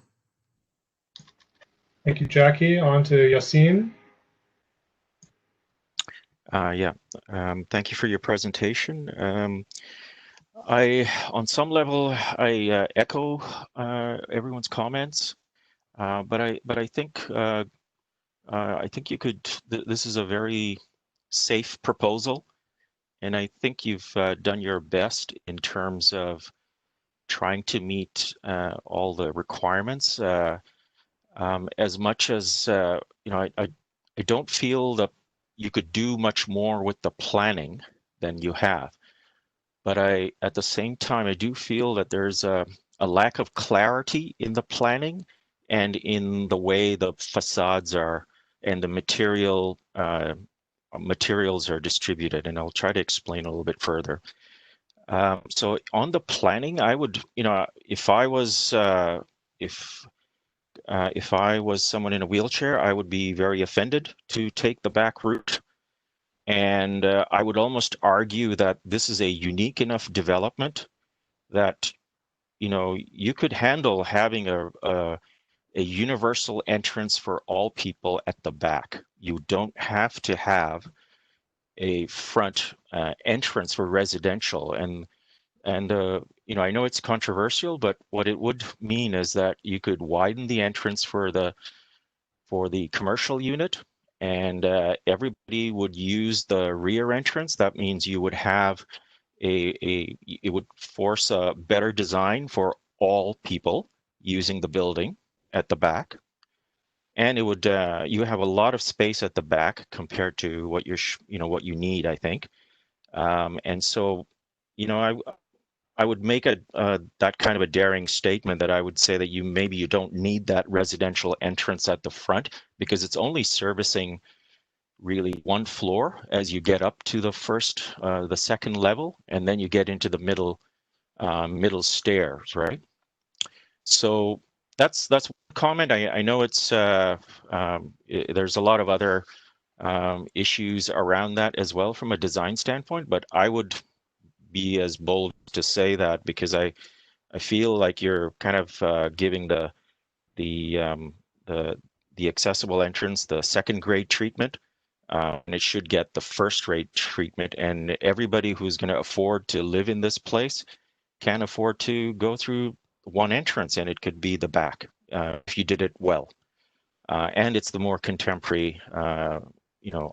Thank you, Jackie. On to Yassine. Thank you for your presentation. On some level, I echo everyone's comments. But I think you could. This is a very safe proposal, and I think you've done your best in terms of trying to meet all the requirements. As much as I don't feel that you could do much more with the planning than you have. But at the same time, I do feel that there's a lack of clarity in the planning and in the way the facades are and the materials are distributed. And I'll try to explain a little bit further. So on the planning, I would, if I was someone in a wheelchair, I would be very offended to take the back route. And I would almost argue that this is a unique enough development that, you know, you could handle having a universal entrance for all people at the back. You don't have to have a front entrance for residential. And you know, I know it's controversial, but what it would mean is that you could widen the entrance for the commercial unit, and everybody would use the rear entrance. That means you would have it would force a better design for all people using the building at the back. And it would you have a lot of space at the back compared to what what you need, I think. And so, you know, I would make that kind of a daring statement that I would say that maybe you don't need that residential entrance at the front, because it's only servicing really one floor as you get up to the second level, and then you get into the middle stairs, right? So that's one comment. I know it's there's a lot of other issues around that as well from a design standpoint, but I would be as bold to say that because I feel like you're kind of giving the accessible entrance the second grade treatment, and it should get the first rate treatment. And everybody who's going to afford to live in this place can afford to go through one entrance, and it could be the back if you did it well. And it's the more contemporary,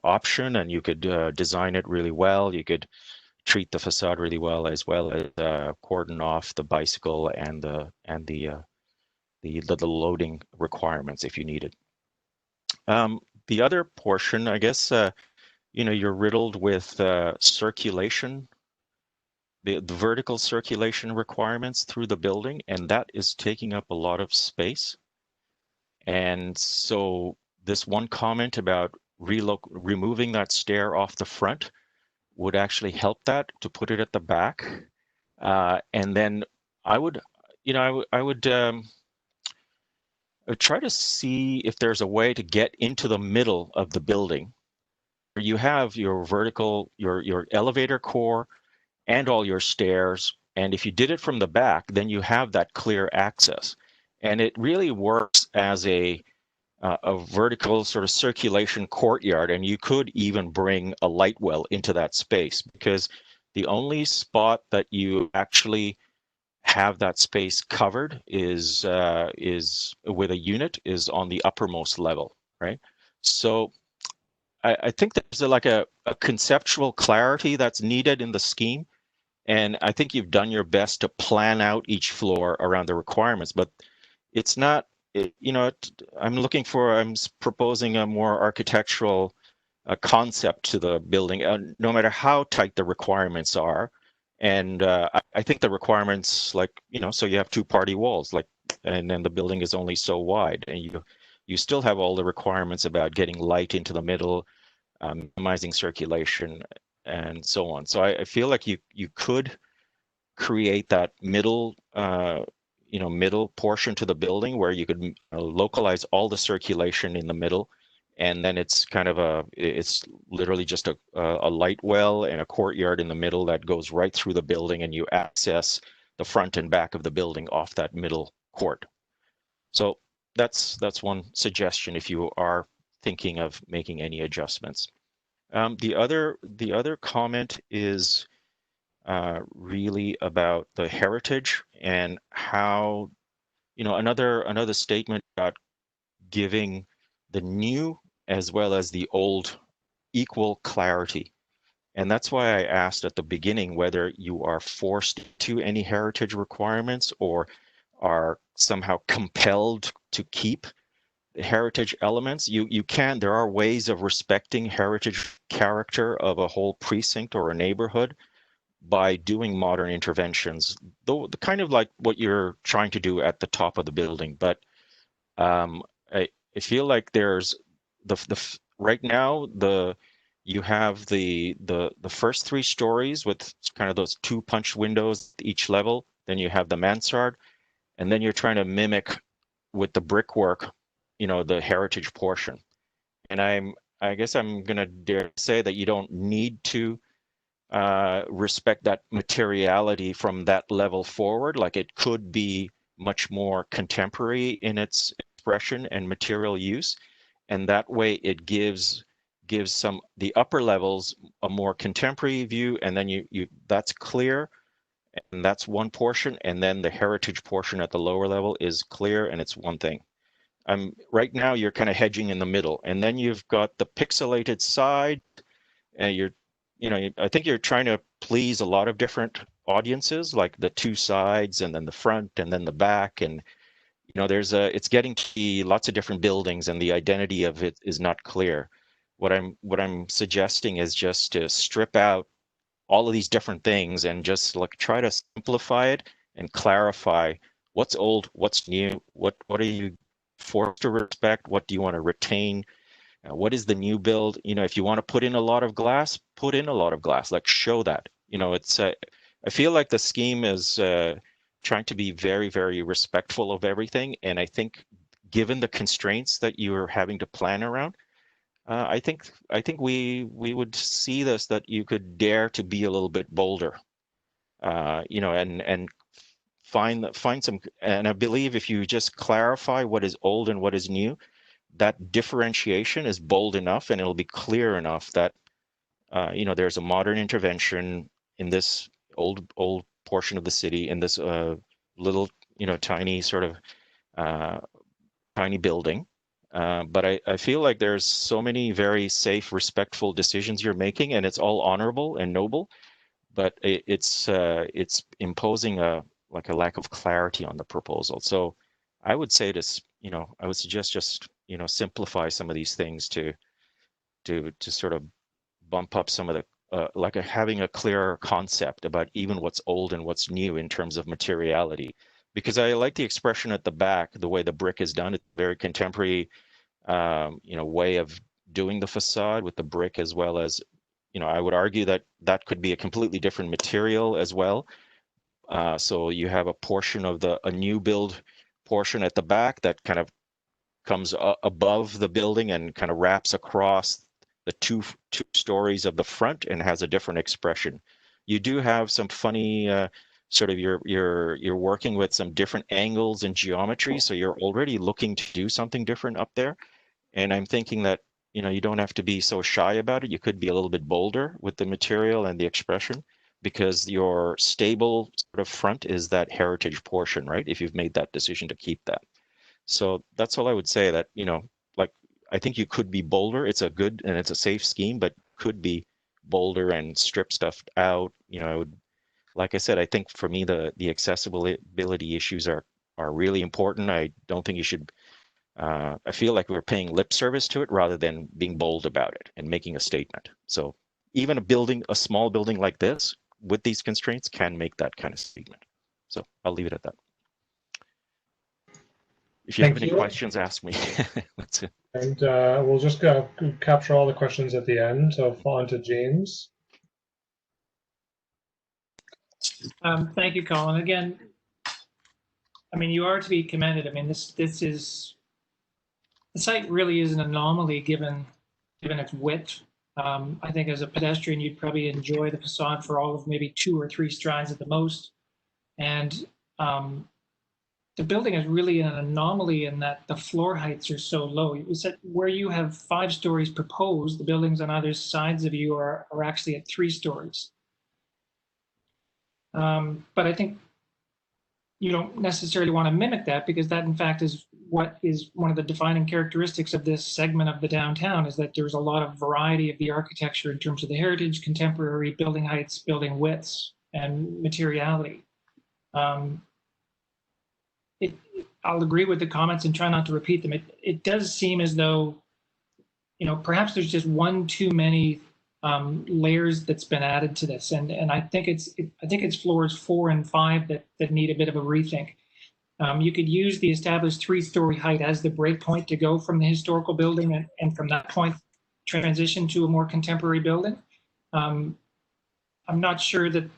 option, and you could design it really well. You could treat the facade really well as cordon off the bicycle and the loading requirements if you need it. The other portion, I guess, you're riddled with circulation, the vertical circulation requirements through the building, and that is taking up a lot of space. And so this one comment about removing that stair off the front would actually help that, to put it at the back. And then I would try to see if there's a way to get into the middle of the building. You have your vertical, your elevator core and all your stairs. And if you did it from the back, then you have that clear access. And it really works as a vertical sort of circulation courtyard. And you could even bring a light well into that space, because the only spot that you actually have that space covered is with a unit is on the uppermost level, right? So I think there's a conceptual clarity that's needed in the scheme. And I think you've done your best to plan out each floor around the requirements, but it's not, I'm proposing a more architectural concept to the building, no matter how tight the requirements are. And I think the requirements, so you have two party walls, and then the building is only so wide, and you still have all the requirements about getting light into the middle, minimizing circulation, and so on. So I feel like you could create that middle portion to the building where you could localize all the circulation in the middle, and then it's kind of it's literally just a light well and a courtyard in the middle that goes right through the building, and you access the front and back of the building off that middle court. So that's one suggestion if you are thinking of making any adjustments. The other comment is really about the heritage and how, another statement about giving the new as well as the old equal clarity. And that's why I asked at the beginning whether you are forced to any heritage requirements or are somehow compelled to keep the heritage elements. There are ways of respecting heritage character of a whole precinct or a neighborhood by doing modern interventions, though the kind of like what you're trying to do at the top of the building. But I feel like there's right now you have the first three stories with kind of those two punch windows at each level. Then you have the mansard, and then you're trying to mimic with the brickwork, the heritage portion. And I guess I'm going to dare say that you don't need to respect that materiality from that level forward. Like it could be much more contemporary in its expression and material use, and that way it gives some the upper levels a more contemporary view, and then you that's clear, and that's one portion, and then the heritage portion at the lower level is clear, and it's one thing. Right now you're kind of hedging in the middle, and then you've got the pixelated side, and I think you're trying to please a lot of different audiences, like the two sides, and then the front, and then the back, and it's getting to be lots of different buildings, and the identity of it is not clear. What I'm suggesting is just to strip out all of these different things and just like try to simplify it and clarify what's old, what's new, what are you forced to respect, what do you want to retain, what is the new build. If you want to put in a lot of glass, put in a lot of glass, like show that. It's I feel like the scheme is trying to be very, very respectful of everything, and I think given the constraints that you're having to plan around, I think we would see this, that you could dare to be a little bit bolder, and find some. And I believe if you just clarify what is old and what is new, that differentiation is bold enough, and it'll be clear enough that there's a modern intervention in this old portion of the city, in this little tiny sort of tiny building. But I feel like there's so many very safe, respectful decisions you're making, and it's all honorable and noble, but it's imposing a lack of clarity on the proposal. So I would say I would suggest just simplify some of these things to sort of bump up some of the having a clearer concept about even what's old and what's new in terms of materiality. Because I like the expression at the back, the way the brick is done. It's very contemporary, way of doing the facade with the brick, as well as, I would argue that that could be a completely different material as well. So you have a portion of a new build portion at the back that kind of comes above the building and kind of wraps across the two stories of the front and has a different expression. You do have some funny sort of you're working with some different angles and geometry, so you're already looking to do something different up there. And I'm thinking that you don't have to be so shy about it. You could be a little bit bolder with the material and the expression, because your stable sort of front is that heritage portion, right? If you've made that decision to keep that. So that's all I would say, that, I think you could be bolder. It's a good and it's a safe scheme, but could be bolder and strip stuff out. Like I said, I think for me, the accessibility issues are really important. I don't think you should, I feel like we're paying lip service to it rather than being bold about it and making a statement. So even a small building like this with these constraints can make that kind of statement. So I'll leave it at that. If you have any questions, ask me. That's it. And we'll just capture all the questions at the end. So on to James. Thank you, Colin. Again, I mean, you are to be commended. I mean, this is, the site really is an anomaly given its width. I think as a pedestrian, you'd probably enjoy the facade for all of maybe 2 or 3 strides at the most. And the building is really an anomaly in that the floor heights are so low. You said where you have 5 stories proposed, the buildings on either sides of you are actually at 3 stories. But I think you don't necessarily want to mimic that, because that in fact is what is one of the defining characteristics of this segment of the downtown, is that there's a lot of variety of the architecture in terms of the heritage, contemporary, building heights, building widths, and materiality. I'll agree with the comments and try not to repeat them. It does seem as though, perhaps there's just one too many layers that's been added to this, and I think it's floors 4 and 5 that need a bit of a rethink. You could use the established 3-story height as the break point to go from the historical building, and from that point transition to a more contemporary building. I'm not sure that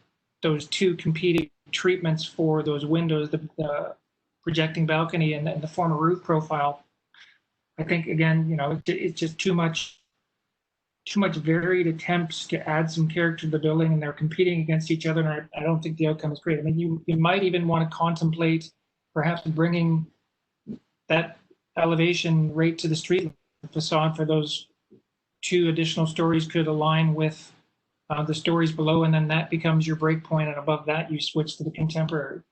those 2 competing treatments for those windows, the projecting balcony and the former roof profile, I think again, it's just too much too much varied attempts to add some character to the building, and they're competing against each other, and I don't think the outcome is great. I mean, you might even want to contemplate perhaps bringing that elevation right to the street facade for those 2 additional stories could align with the stories below, and then that becomes your break point, and above that you switch to the contemporary.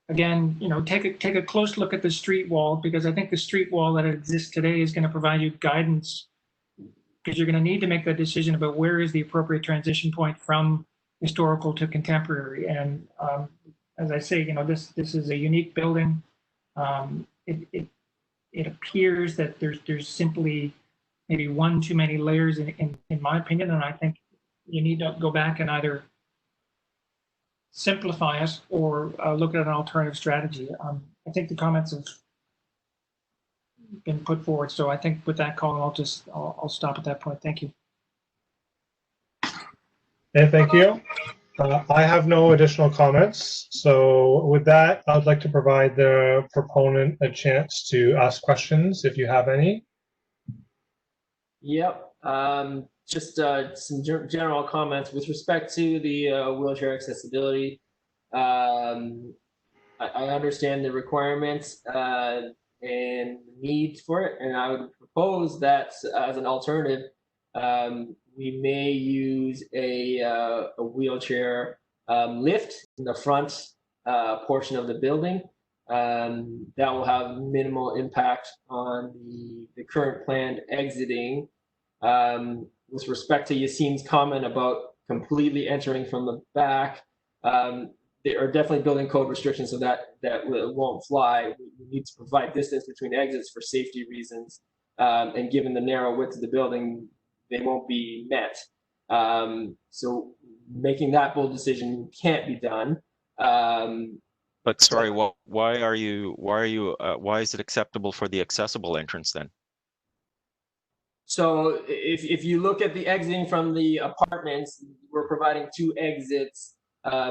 Again, you know, take a close look at the street wall, because I think the street wall that exists today is going to provide you guidance, because you're going to need to make that decision about where is the appropriate transition point from historical to contemporary. And as I say, you know, this is a unique building. It appears that there's simply maybe one too many layers in my opinion, and I think you need to go back and either simplify it or look at an alternative strategy. I think the comments have been put forward, so I think with that call, I'll stop at that point. Thank you. And thank you. I have no additional comments. So with that, I'd like to provide the proponent a chance to ask questions if you have any. Yep. Just some general comments with respect to the wheelchair accessibility. I understand the requirements and the need for it, and I would propose that as an alternative, we may use a wheelchair lift in the front portion of the building. That will have minimal impact on the current planned exiting. With respect to Yassine's comment about completely entering from the back, there are definitely building code restrictions, so that won't fly. We need to provide distance between exits for safety reasons, and given the narrow width of the building, they won't be met. So making that bold decision can't be done. But sorry, why is it acceptable for the accessible entrance then? So if you look at the exiting from the apartments, we're providing 2 exits,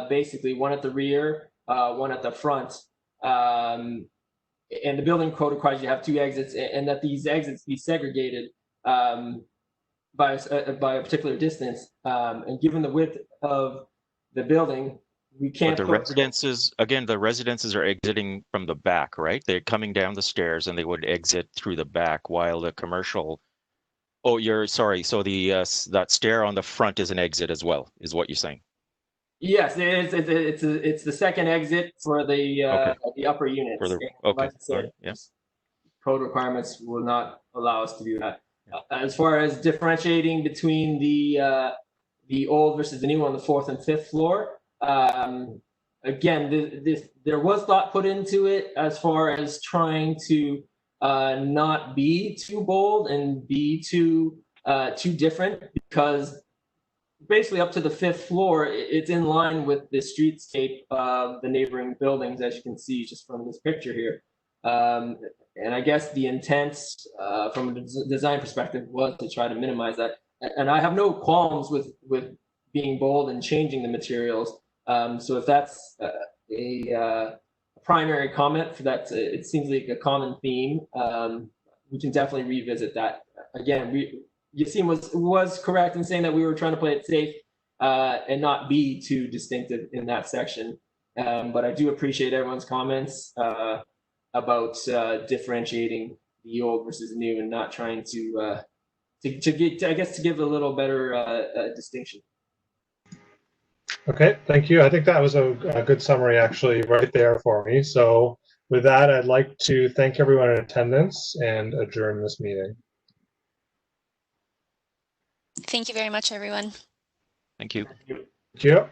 basically one at the rear, one at the front. And the building code requires you to have 2 exits, and that these exits be segregated by a particular distance. And given the width of the building, we can't. But the residences, again, the residences are exiting from the back, right? They're coming down the stairs and they would exit through the back, while the commercial. Oh, you're sorry. So the that stair on the front is an exit as well, is what you're saying? Yes, it's the second exit for the upper units. Okay. Like I said, code requirements will not allow us to do that. As far as differentiating between the old versus the new on the 4th and 5th floor, again, there was thought put into it as far as trying to not be too bold and be too different, because basically up to the 5th floor, it's in line with the streetscape of the neighboring buildings, as you can see just from this picture here. And I guess the intent from a design perspective was to try to minimize that. And I have no qualms with being bold and changing the materials. So if that's a primary comment for that, it seems like a common theme. We can definitely revisit that. Again, Yassine was correct in saying that we were trying to play it safe and not be too distinctive in that section. But I do appreciate everyone's comments about differentiating the old versus the new and not trying to give a little better distinction. Okay, thank you. I think that was a good summary actually right there for me. So with that, I'd like to thank everyone in attendance and adjourn this meeting. Thank you very much, everyone. Thank you. Thank you.